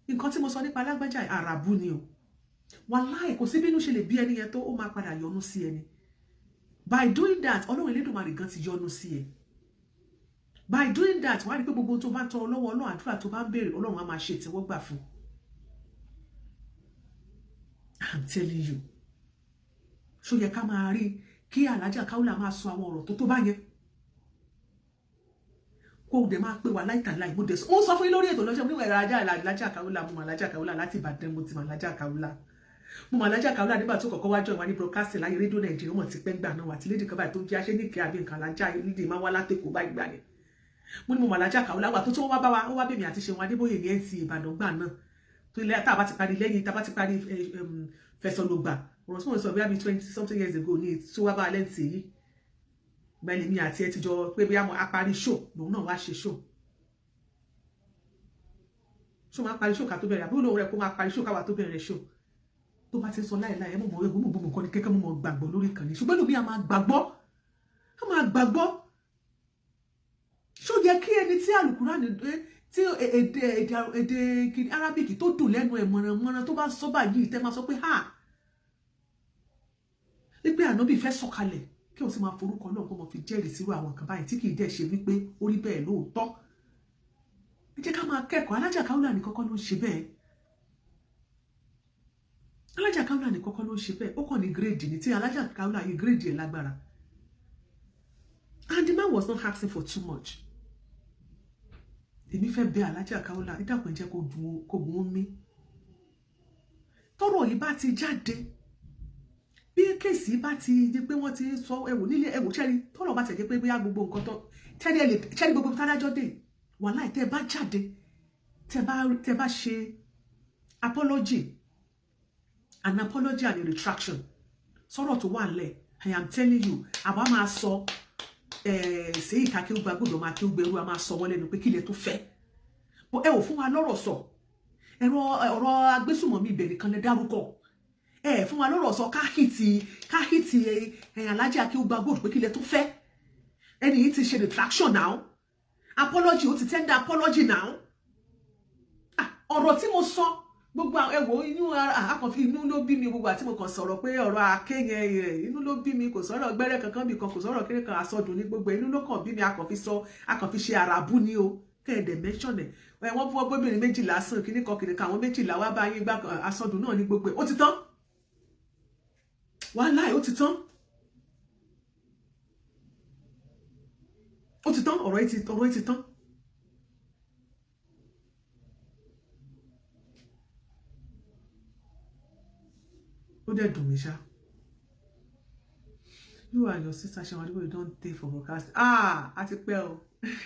nǹkan tí mo sọ nípa alágbájá àràbù ni o wàláì kò sí bínú ṣe lè bí ẹni yẹn tó ó máa padà yọ́nú sí ẹni by doing that Ọlọ́run Elédùmarè gan ti yọ́nú sí ẹ by doing that wàá rí pé gbogbo tó bá tọrọ lọ́wọ́ Ọlọ́run àdúrà tó bá ń béèrè Ọlọ́run á máa ṣe ìtẹ́wọ́gbà fún I'm telling you ṣó yẹ ká máa rí kí Alájà Kaola máa sọ àwọn ọ̀rọ̀ tó bá yẹn kó o dẹ̀ máa pé wà láìtàláì mo dẹ̀ ó sọ fún yín lórí ètò lọ́jọ́ níwọ̀n ẹ̀rọ Alájà Kaola mo mọ̀ Alájà Kaola láti Ìbàdàn mo ti mọ̀ Alájà Kaola mo mọ̀ Alájà Kaola nígbà tó kọ́kọ́ wájọ́ ìwà ní broadcasting láyé rédíò Nàìjíríà mọ̀ ti pẹ́ gbà náà àti lédè kan báyìí tó jẹ́ aṣẹ́ níkẹ́ àbí nǹkan Alájà lédè máa wá látẹ̀kọ̀ báyìí gbà ni mo ní mo mọ̀ Alájà Kaola wà tó tó wá bá wa ó wá bèmí àti Ṣeun Adébóyè ní NC Ìbàdàn gbà náà tó ilé tá a bá ti parí lẹ́yìn tá a bá ti parí Fẹ̀sọ̀lọ́gbà ọ̀rọ̀ tí mo sọ bí i 20 something years ago ní tó wá bá lẹ́ǹtì yìí gbẹ́lẹ̀ mi àti ẹ ti jọ pé bí a parí show lòun náà wá ṣe show ṣó máa parí ṣó ká tó bẹ̀rẹ̀ àbí olóhùn rẹ̀ kó máa parí ṣó káwa tó bẹ̀rẹ̀ ṣó tó bá ti sọ láìláì ẹ mọ̀ egun gbogbo nǹkan ní kékeré mọ̀ gbàgbọ́ lórí ìkànnì ṣùgbọ́n lóbi a máa gbàgbọ́ ṣó yẹ kí ẹni tí àlùkùránì tí èdè Arabic tó dùn lẹ́nu ẹ̀ mọ̀rànmọ́rán tó bá sọ báyìí tẹ́ máa sọ pé ha wípé ànábì fẹ́ sọ̀kalẹ̀ kí o sì máa forúkọ náà kó mọ̀ fi jẹ́rìí sírú àwọn nǹkan báyìí tí kì í dẹ̀ ṣe wípé ó rí bẹ́ẹ̀ lóòótọ́ ẹ jẹ́ ká máa kẹ́kọ̀ọ́ Alájà Kaola ní kọ́kọ́ ló ń ṣe bẹ́ẹ̀ Alájà Kaola ní kọ́kọ́ ló ń ṣe bẹ́ẹ̀ ó kàn ní gírèdì ní tí Alájà Kaola yìí gírèdì ẹ̀ lágbára and the man was not asking for too much èmi fẹ́ bẹ̀ Alájà Kaola ìdàpọ̀ jẹ́ kó gun omi tọ́rọ̀ yìí bá ti jáde bí kéèsì bá ti di pé wọ́n ti sọ ẹ̀wò nílé ẹ̀wò ṣẹ́ni tọ́rọ̀ bá tẹ̀jẹ́ pé bóyá gbogbo nǹkan tó ṣẹ́ni gbogbo tádájọ́ dé wàláì tẹ́ bá jáde tẹ́ bá ṣe apology and a retraction sọ̀rọ̀ tó wà nílẹ̀ I am telling you àwa máa sọ ṣe Akewugbagold máa kí ó gbẹrú a máa sọ wọ́n lẹ́nu pé kílẹ̀ tó fẹ́ ẹ ò fún wa lọ́rọ̀ sọ ọ̀rọ̀ agbésùmọ̀mí ìbẹ̀rẹ̀ kan lẹ dárúkọ fún wa lọ́rọ̀ sọ káhìtì Alhaji Akewugbagold pé kílẹ̀ tó fẹ́ ẹni yìí ti ṣe retraction now apology ó ti tender apology now ọ̀rọ̀ tí mo sọ gbogbo ẹwọ inú ló bí mi gbogbo àti mo kàn sọ̀rọ̀ pé ọ̀rọ̀ akéyẹ inú ló bí mi kò sọ̀rọ̀ gbẹ́rẹ́ kankan bí kan kò sọ̀rọ̀ kéré kan àsọdùn ní gbogbo inú ló kàn bí mi akànfi ṣe àràbù ni o kẹ́ẹ̀dẹ̀ mention ẹ̀ wọ́n fún ọgbọ́bìnrin 12 sàn kíní kan àwọn 12 wá bá yín gbá àsọdùn náà ní gbogbo ẹ̀ ó ti tán wàláì ó ti tán ọ̀rọ̀ yìí ti tán. Ó dẹ̀ dùn mí ṣá. You and your sister Ṣàwọn you don't take for broadcast. A ti pẹ́ o.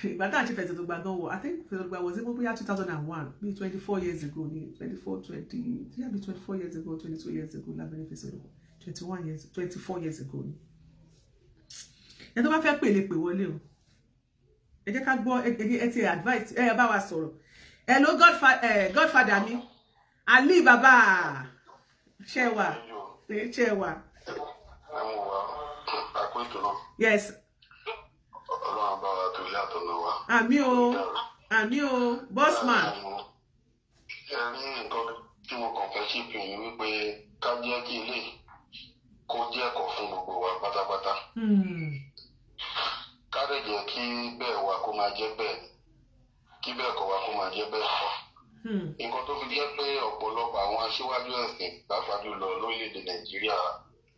Ìgbà tá à ń ṣe fẹ̀sẹ̀ tó gba gan wọ̀. I think fẹ̀sẹ̀ tó gba was even bóyá 2001 bí 24 years ago ní 24 years ago 22 years ago lábẹ́rẹ́ fẹ̀sẹ̀ lọ́wọ́ 24 years ago ni. Ẹ tó bá fẹ́ pèlè pè wọlé o. Ẹ jẹ́ ká gbọ́ ẹ ti advice ẹ bá wa sọ̀rọ̀. Hello Godfather mi. Ali Baba. Chewa. Yes. Àmì o, boss man. Ẹ̀rí nǹkan tí mo kàn fẹ́ ṣì pè ní wípé ká jẹ́ kí ilé kó jẹ́ ẹ̀kọ́ fún gbogbo wa pátápátá. Ká lè jẹ́ kí bẹ́ẹ̀ wa kó máa jẹ́ bẹ́ẹ̀, kí bẹ́ẹ̀ kọ́ wa kó máa jẹ́ bẹ́ẹ̀ kọ́. Nǹkan tó fi jẹ́ pé ọ̀pọ̀lọpọ̀ àwọn aṣíwájú ẹ̀sìn pàápàá jùlọ lórílẹ̀‐èdè Nàìjíríà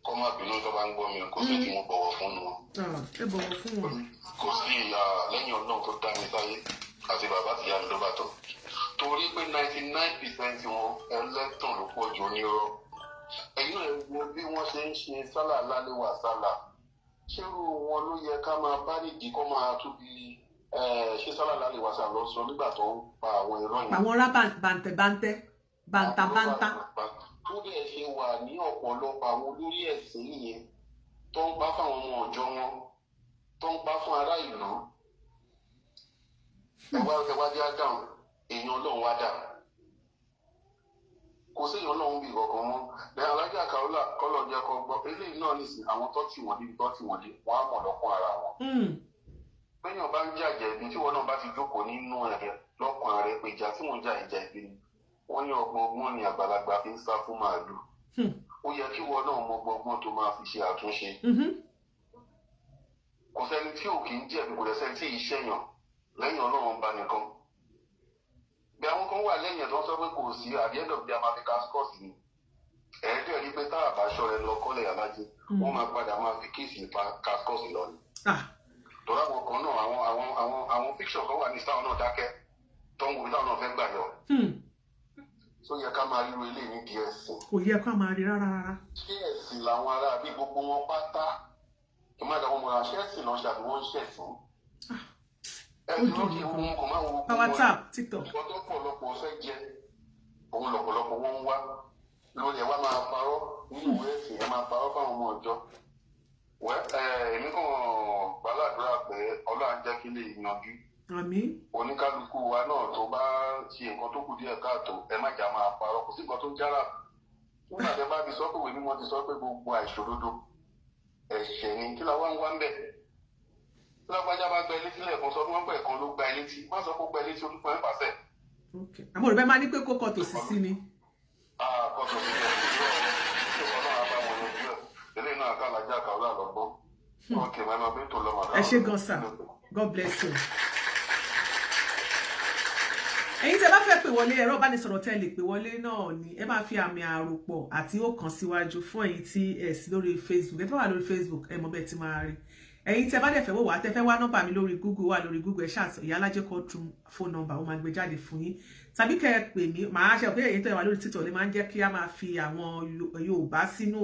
kọ́ má bínú tó bá ń gbọ́ mi kò sí tí mo bọ̀wọ̀ fún wọn. Ẹ bọ̀wọ̀ fún wọn. Kò sí ìyá lẹ́yìn Ọlọ́run tó dá mi sáyé àti bàbá àti ìyá mi ló bá tọ́. Torí pé 99% wọn ẹlẹ́tàn ló pọ̀ jù onírọ́. Ẹ̀yin náà wo bí wọ́n ṣe ń ṣe sálà lálẹ́ wà sálà. Ṣérú wọn ló yẹ ká máa bá nídìí kọ́ máa tún bí ṣé sálà lálẹ́ wà sálà lọ sọ nígbà tó ń pa àwọn irọ́ yẹn. Àwọn ọ̀rá bàǹtà. Tó bẹ́ẹ̀ ṣe wà ní ọ̀pọ̀lọpọ̀ àwọn olórí ẹ̀sìn yẹn tó ń pa fáwọn ọmọ ọ̀jọ́ wọn tó ń pa fún ará ìlú. Ẹwádìí ádáhùn èèyàn Ọlọ́run wá dà. Kò sí èèyàn Ọlọ́run bí ìkọ̀kan mọ́. Lẹ́yìn Alájà Kaola kọ́lọ̀ jẹ́ kọ́ gbọ́. Eléyìí náà nìsín àwọn tọ́tì wọ́n dé wọ́n á mọ̀ lọ́kùn ara wọn. Bẹ́ẹ̀yàn bá ń jàjẹ́ ibi tí wọ́n náà bá ti jókòó nínú ẹ̀ lọ́kùn rẹ̀ pé ìjà tí wọ́n jà ìjà ìbí ni. Wọ́n ní ọgbọ́n ni àgbàlagbà fi ń sá fún màálù. Ó yẹ kí wọ́n náà mọ ọgbọ́n tó máa fi ṣe àtúnṣe. Kò sẹ́ni tí ò kì í jẹ̀bi kò sẹ́ni tí ì ṣẹ̀yàn lẹ́yìn Ọlọ́run bá nìkan. Bí àwọn kan wà lẹ́yìn tó ń sọ pé kò sí àdéhùn bí a máa fi kaskọ́ọ̀sì ni. Ẹ̀ẹ́dẹ̀ rí pé tá àbáṣọ rẹ lọ kọ́lẹ̀ alájẹ wọ́n máa padà máa fi kéèsì pa kaskọ́ọ̀sì lọ ni. Tọ́lá àwọn kan náà àwọn fiction kan wà ní sáwọn náà dákẹ́ tó ń wo táwọn náà fẹ́ gbà yọ. Tó yẹ ká máa ríro ilé ní díẹ̀ sí. Kò yẹ ká máa rí rárá. Ṣé ẹ̀sìn làwọn ará bí gbogbo wọn pátá? Kì máa dàgbọ́n mọ̀ra ṣé ẹ̀sìn náà ṣàbí wọ́n ń ṣẹ̀sìn. Ẹ̀sìn ló kí wọn kò máa wo gbogbo wọn. WhatsApp, TikTok. Ọjọ́ pọ̀lọpọ̀ fẹ́ jẹ. Òun lọ̀pọ̀lọpọ̀ wọn ń wá. Lórí ẹ̀ wá máa parọ́ nínú ìwé ẹ̀sìn ẹ̀ máa parọ́ fáwọn ọmọ ọjọ́. Èmi kàn gbàládùra pé Ọlọ́run jẹ́ kí lè yanjú. àmín. Oníkálukú wa náà tó bá ṣe nǹkan tó kù díẹ̀ káàtó ẹ má jà máa parọ́ kò sí nǹkan tó ń jára nígbà tí bá ti sọ pé ìwé mímọ́ ti sọ pé gbogbo àìṣòdodo ẹ̀ṣẹ̀ ni kí la wá ń wá ń bẹ̀. Tí lágbájá bá gba ilé sílẹ̀ kan sọ fún wọn pé ẹ̀kan ló gba ilé tí má sọ pé ó gba ilé tí olùkọ́ ẹ̀ pàṣẹ. àmọ́ òrùbẹ́ máa ní pé kó kọ tòsí sí ni. Kọ́tò sí ẹ̀ ṣé ọ̀nà àbá wọn lójú ẹ̀ eléyìí náà ká làjà Kaola lọ́gbọ́n. Ok, mẹ́nu ọdún tó lọ́mọ. Ẹ ṣé gan sir, God bless you. Ẹ̀yin tí ẹ bá fẹ́ pè wọlé ẹ̀rọ ìbánisọ̀rọ̀ tẹ́ lè pè wọlé náà ni ẹ máa fi àmì àròpọ̀ àti ọ̀kan síwájú fún ẹ̀yin tí ẹ sí lórí Facebook. Ẹ fẹ́ wà lórí Facebook ẹ mọ̀ bẹ́ẹ̀ tí máa rí. Ẹ̀yin tí ẹ bá dẹ̀ fẹ́ wò wá tẹ́ fẹ́ wá nọ́mbà mi lórí Google wà lórí Google ẹ ṣáà Ìyálájé courtroom phone number ó máa gbé jáde fún yín. Tàbí kẹ́ ẹ pè mí màá ṣe pé ẹ̀yin tó wà lórí TikTok lè máa ń jẹ́ kí a máa fi àwọn Yorùbá sínú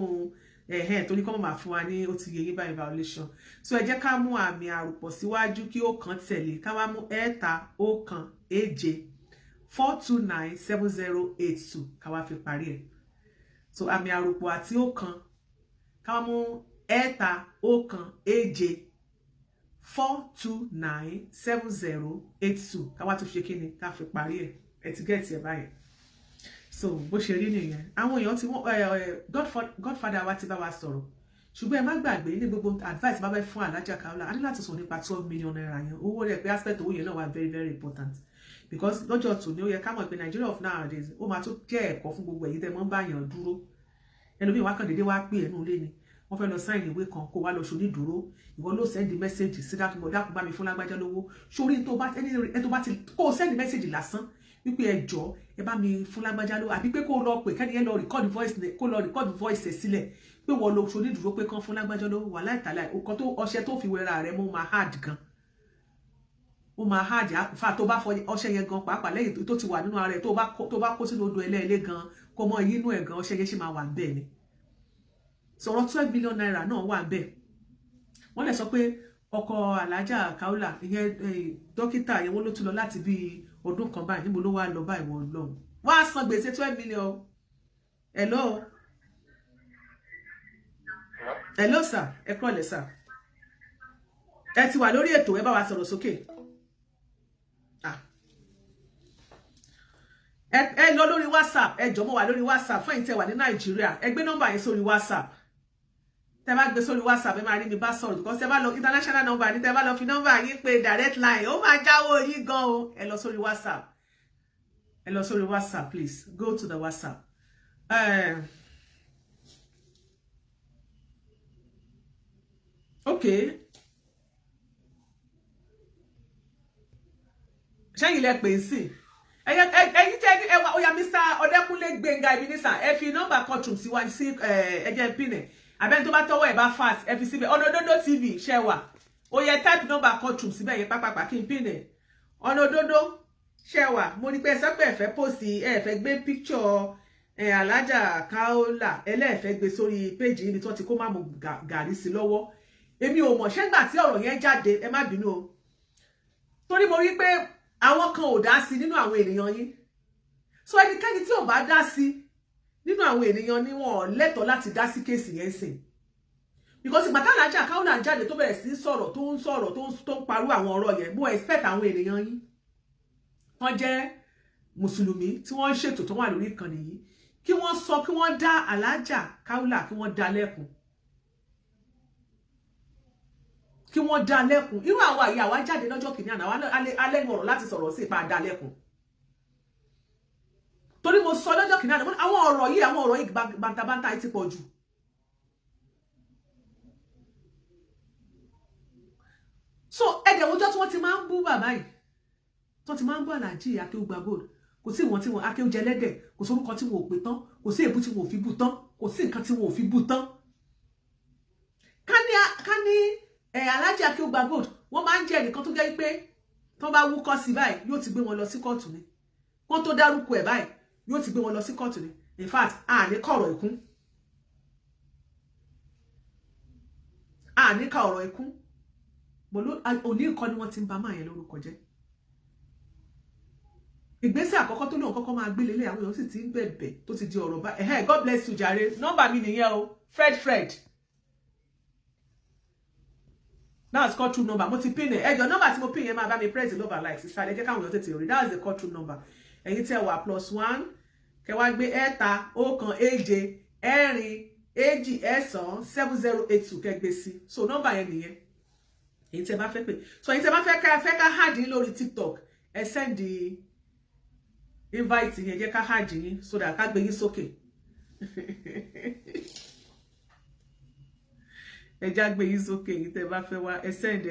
torí kọ́ mọ̀ máa fún wa ní ó ti yẹ yín báyìí violation. So ẹ jẹ́ ká mú àmì àròpọ̀ síwájú kí ó kan tẹ̀lé ká wá mú 4297082 ká wá fi parí ẹ̀. So àmì àròpọ̀ àti ọ̀kan ká wá mú 4297082 ká wá tún ṣe kíni ká fi parí ẹ̀ ẹ ti gẹ́ẹ̀tì ẹ̀ báyìí. So bó ṣe rí nìyẹn àwọn èèyàn tí wọ́n godfather wa ti bá wa sọ̀rọ̀ ṣùgbọ́n ẹ má gbàgbé ní gbogbo advice bá bẹ fún Alhaja Kaola a ní láti sọ nípa 12 million naira yẹn owó rẹ̀ pé aspect owó yẹn náà wà very very important because lọ́jọ́ tòní ó yẹ ká mọ̀ pé Nigeria of nowadays ó máa tó jẹ́ ẹ̀kọ́ fún gbogbo èyí tẹ́ mọ́ ń bá yàn dúró ẹlòmíì wá kàn déédéé wá pè ẹnu ilé ni wọ́n fẹ́ lọ sign ìwé kan kó wá lọ ṣòní dúró ìwọ ló send message sí dákun bá mi fún lágbájá lówó sórí tó bá ti kó send message lásán wípé ẹ jọ̀ọ́ ẹ bá mi fún lágbájá lówó àbí pé kó lọ pè kẹ́ni ẹ lọ record voice ẹ̀ sílẹ̀ pé wọ́n lọ ṣòní dúró pé kán fún lágbájá lówó wà láìtàlá ọkọ̀ tó ọṣẹ tó fi wẹra rẹ̀ mọ́ máa hard gan ó máa hard fa tó bá fọ ọṣẹ yẹn gan pàápàá lẹ́yìn tó ti wà nínú ara ẹ̀ tó bá kó sínú odò ẹlẹ́ẹ̀lẹ́ gan kó mọ inú ẹ̀ gan ọṣẹ yẹn ṣì máa wà bẹ́ẹ̀ ni sọ̀rọ̀ 12 million naira náà wà bẹ́ẹ̀ wọ́n lè sọ pé ọkọ Alhaja Kaola ìyẹn dókítà yẹn wọ́n ló tún lọ láti bí ọdún kan báyìí níbo ló wá lọ báyìí wọ́n lọ wọ́n á san gbèsè 12 million. Hello sir ẹ kúrọ̀lẹ́ sir ẹ ti wà lórí ètò ẹ bá wa sọ̀rọ̀ sókè ẹ lọ lórí WhatsApp ẹ jọ̀ọ́ mo wà lórí WhatsApp fún ẹ̀yin tẹ́ wà ní Nàìjíríà ẹ gbé nọ́mbà yẹn sórí WhatsApp tẹ́ bá gbé sórí WhatsApp ẹ máa rí mi bá sọ̀rọ̀ because tẹ́ bá lọ international number ní tẹ́ bá lọ fi nọ́mbà yín pé direct line ó máa jáwó yín gan o ẹ lọ sórí WhatsApp please go to the WhatsApp okay ṣẹ́yìn lẹ pè sí ẹ̀yin tẹ́ ẹ wá oya Mr. Ọdẹ́kúnlé Gbénga Ebenezer ẹ fi nọ́mbà courtroom sí wa sí ẹjẹ́ pínẹ̀ abẹ́ni tó bá tọwọ́ ẹ̀ bá fast ẹ fi síbẹ̀ Ọ̀nà Òdodo TV ṣẹ́ wà oya type nọ́mbà courtroom síbẹ̀ yẹn pápápá kí n pínẹ̀ Ọ̀nà Òdodo ṣẹ́ wà mo ní pé ẹ sọ pé ẹ fẹ́ post ẹ fẹ́ gbé picture Alhaja Kaola ẹlẹ́ẹ̀fẹ́ gbé sórí page yìí ni tó ti kó má mo gàrí sí lọ́wọ́ èmi ò mọ̀ ṣẹ́gbà tí ọ̀rọ̀ yẹn jáde ẹ má bínú o torí mo rí pé àwọn kan ò dá sí nínú àwọn ènìyàn yín so ẹnikẹ́ni tí ò bá dá sí nínú àwọn ènìyàn ni wọn lẹ́tọ̀ọ́ láti dá sí kéèsì yẹn sìn because ìgbà tí Alhaja Kaola jáde tó bẹ̀rẹ̀ sí sọ̀rọ̀ tó ń parú àwọn ọ̀rọ̀ yẹn mo expect àwọn ènìyàn yín wọ́n jẹ́ mùsùlùmí tí wọ́n ń ṣètò tó wà lórí ìkànnì yìí kí wọ́n sọ kí wọ́n dá Alhaja Kaola kí wọ́n dá lẹ́kùn irú àwọn àyè àwa jáde lọ́jọ́ kìíní àná alẹ́nu ọ̀rọ̀ láti sọ̀rọ̀ sí ipa àdálẹ́kùn torí mo sọ lọ́jọ́ kìíní àná àwọn ọ̀rọ̀ yìí bàǹtàbàǹtà ti pọ̀ jù so ẹ̀dẹ̀ ọjọ́ tí wọ́n ti máa ń bú bàbá yìí tó ti máa ń bú Alhaji Akewugbagold kò sí ìwọ̀n tí wọ́n akéwújẹ lẹ́dẹ̀ kò sí orúkọ tí wọ́n ò pè tán kò sí èbú tí wọ́n ò fi bú tán kò sí nǹkan tí wọ́n ò fi bú tán ká ní Alhaji Akewugbagold wọ́n máa ń jẹ́ ẹnìkan tó jẹ́ pé tó bá wúkọ́ sí báyìí yóò ti gbé wọn lọ sí kóòtù ni wọ́n tó dárúkọ ẹ̀ báyìí yóò ti gbé wọn lọ sí kóòtù ni in fact àní kọ̀rọ̀ ìkún òní nǹkan ni wọ́n ti ń ba máa yẹn lórúkọ jẹ́ ìgbésẹ̀ àkọ́kọ́ tó lóun kọ́kọ́ máa gbé lélẹ̀ àwọn èèyàn sì ti ń bẹ̀bẹ̀ tó ti di ọ̀rọ̀ bá God bless you jàre nọ́mbà mi nìyẹn o Fred That's call true number. Mo ti pin ẹ. Your number tí mo pin yẹn máa bá mi press the love and like. Sister, ẹ jẹ́ káwọn èèyàn tètè rí. That's the call true number. Ẹ̀yin tí ẹ wà +1 kẹ́ wá gbé ẹ̀ta 1 7 2 9 7082 kẹ́ gbé sí. So number yẹn nìyẹn. Ẹ̀yin tí ẹ bá fẹ́ pè. So ẹ̀yin tí ẹ bá fẹ́ ká hard yín lórí TikTok, ẹ send the invite yẹn jẹ́ ká hard yín so that ká gbé yín sókè. Ẹ já gbé yín sókè yín tẹ́ bá fẹ́ wá ẹ send.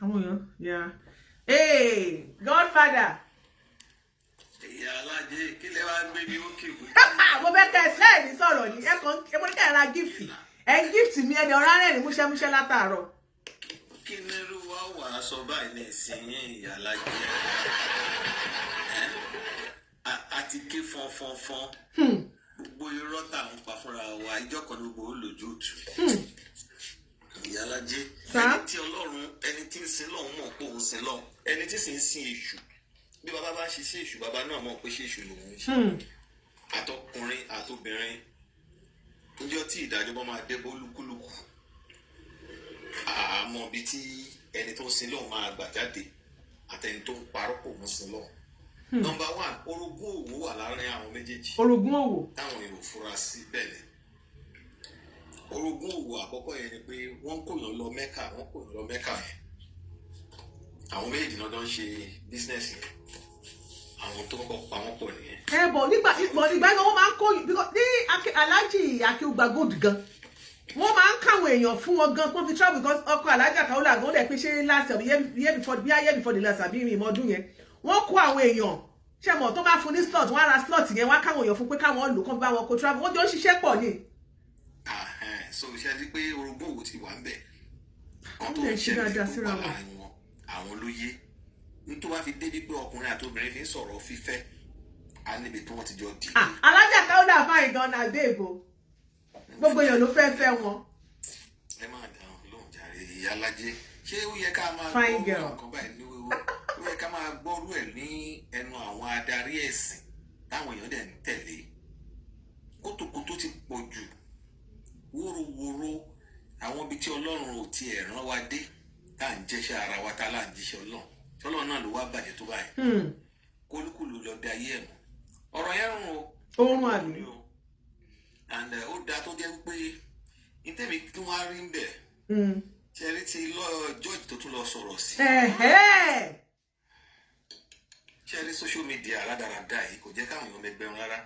Àwọn èèyàn, yeah. Hey, Godfather. Ìyá alájẹ kí lẹ wá gbé ní òkè òkè. Mo fẹ́ kẹ́ ẹ sẹ́ẹ̀ ní sọ̀rọ̀ ní mo ní kẹ́ ẹ ra gift. Ẹ gift mi ẹni ọ̀rá rẹ̀ ní múṣẹ́múṣẹ́ látàárọ̀. Kí ni irú wa wà á sọ báyìí ní ìsìn ìyá alájẹ? Àti ké fọ́nfọ́nfọ́n. Gbogbo irọ́ tà ń pa fúnra wa ìjọ kan ní gbogbo olójú òtún. Ìyá alájẹ ẹni tí Ọlọ́run ẹni tí ń sin lọ́hùn mọ̀ pé òun sin lọ́hùn ẹni tí sì ń sin èṣù. Bí bàbá bá ṣe sí èṣù bàbá náà mọ̀ pé ṣe èṣù lòun ṣe. Àtọkùnrin àtobìnrin níjọ́ tí ìdájọ́ bá máa dé bó lúkúlùkù àmọ́ bí tí ẹni tó ń sin lọ́hùn máa gbà jáde àtẹni tó ń parọ́ kò mú sin lọ́hùn. Number 1 orogún òwò wà láàrin àwọn méjèèjì. Orogún òwò. Táwọn èrò fura sí bẹ́ẹ̀ ni. Orogún òwò àkọ́kọ́ yẹn ni pé wọ́n kòyàn lọ Mẹ́kà yẹn. Àwọn méjèèjì náà ń ṣe bísínẹ́sì yẹn. Àwọn tó kọ́kọ́ pa wọ́n pọ̀ nìyẹn. Bọ̀ nígbà yẹn wọ́n máa ń kó ní Alhaji Akewugbagold gan. Wọ́n máa ń káwọn èèyàn fún wọn gan kó fi travel because ọkọ Alhaji Kaola gan dẹ̀ pé ṣé last year before the last àbí ìmọ̀ ọdún yẹn. Wọ́n kó àwọn èèyàn ṣe mọ̀ tó bá fún ní slot wọ́n á ra slot yẹn wọ́n á káwọn èèyàn fún pé káwọn lò kán bá wọn kó travel wọ́n jọ ń ṣiṣẹ́ pọ̀ ni. So ṣe di pé orogún òwò ti wà ń bẹ̀. Wọ́n lè ṣe dáadáa síra wọn. Àwọn ló yé nítorí wá fi débi pé ọkùnrin àti obìnrin fi ń sọ̀rọ̀ fífẹ́ á níbi tí wọ́n ti jọ dì. Alhaji Kaola fáyìn gan náà dé ìbò gbogbo èèyàn ló fẹ́ wọn. Ẹ máa dáhùn lóhùn jàre ìyá alájẹ ṣé ó yẹ ká máa Fine gbọ́ girl. nǹkan báyìí ní wíwọ́ ó yẹ ká máa gbọ́rú ẹ̀ ní ẹnu àwọn adarí ẹ̀sìn táwọn èèyàn dẹ̀ ń tẹ̀lé kótókótó ti pọ̀ jù wórówóró àwọn ibi tí Ọlọ́run ò tiẹ̀ rán wa dé tá à ń jẹ́ṣẹ́ ara wa tá là ń jíṣẹ́ Ọlọ́run náà ló wá bàjẹ́ tó báyìí kólúkúlù lọ dé ayé ẹ̀ mọ́ ọ̀rọ̀ yẹn rùn o Oorun àbí. and ó dáa tó jẹ́ pé ìtẹ̀mí tí wọ́n á rí ń bẹ̀ ṣẹ́rí ti George tó tún lọ sọ̀rọ̀ sí ṣẹ́rí social media rádaràda yìí kò jẹ́ káwọn èèyàn mẹgbẹ́rún rárá.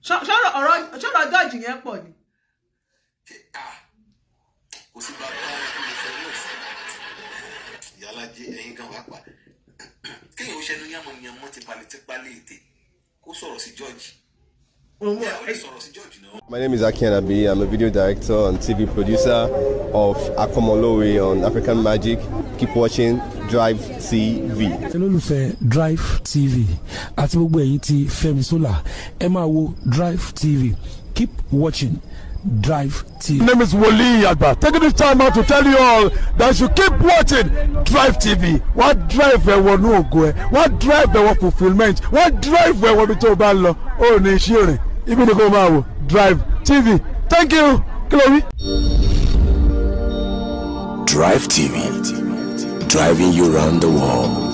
ṣọ́rọ̀ George yẹn pọ̀ ni. Kò sí bá bá wọn kí ló fẹ́ lọ sí ìyálàjẹ ẹ̀yin gan wá pa kéèyàn ó ṣẹnu yánmọ̀yánmọ́ tipalẹ̀ ètè kó sọ̀rọ̀ sí George. My name is Aki Anabi. I'm a video director and TV producer of Akomolowe on African Magic. Keep watching Drivetv. olólùfẹ́ Drivetv àti gbogbo ẹ̀yin tí Fẹ́mi Sola ẹ máa wo Drivetv. Keep watching Drivetv. My name is Wole Agba. Taking this time out to tell you all that you keep watching Drivetv. What drive ẹ̀wọ̀n ní ògo ẹ̀? What drive ẹ̀wọ̀n fulfilment? What drive ẹ̀wọ̀n ní tó bá lọ? Ó ní iṣẹ́ rẹ̀. Ibi ni kò máa wò Drivetv. Thank you. Chloe. Drivetv. Driving you around the world.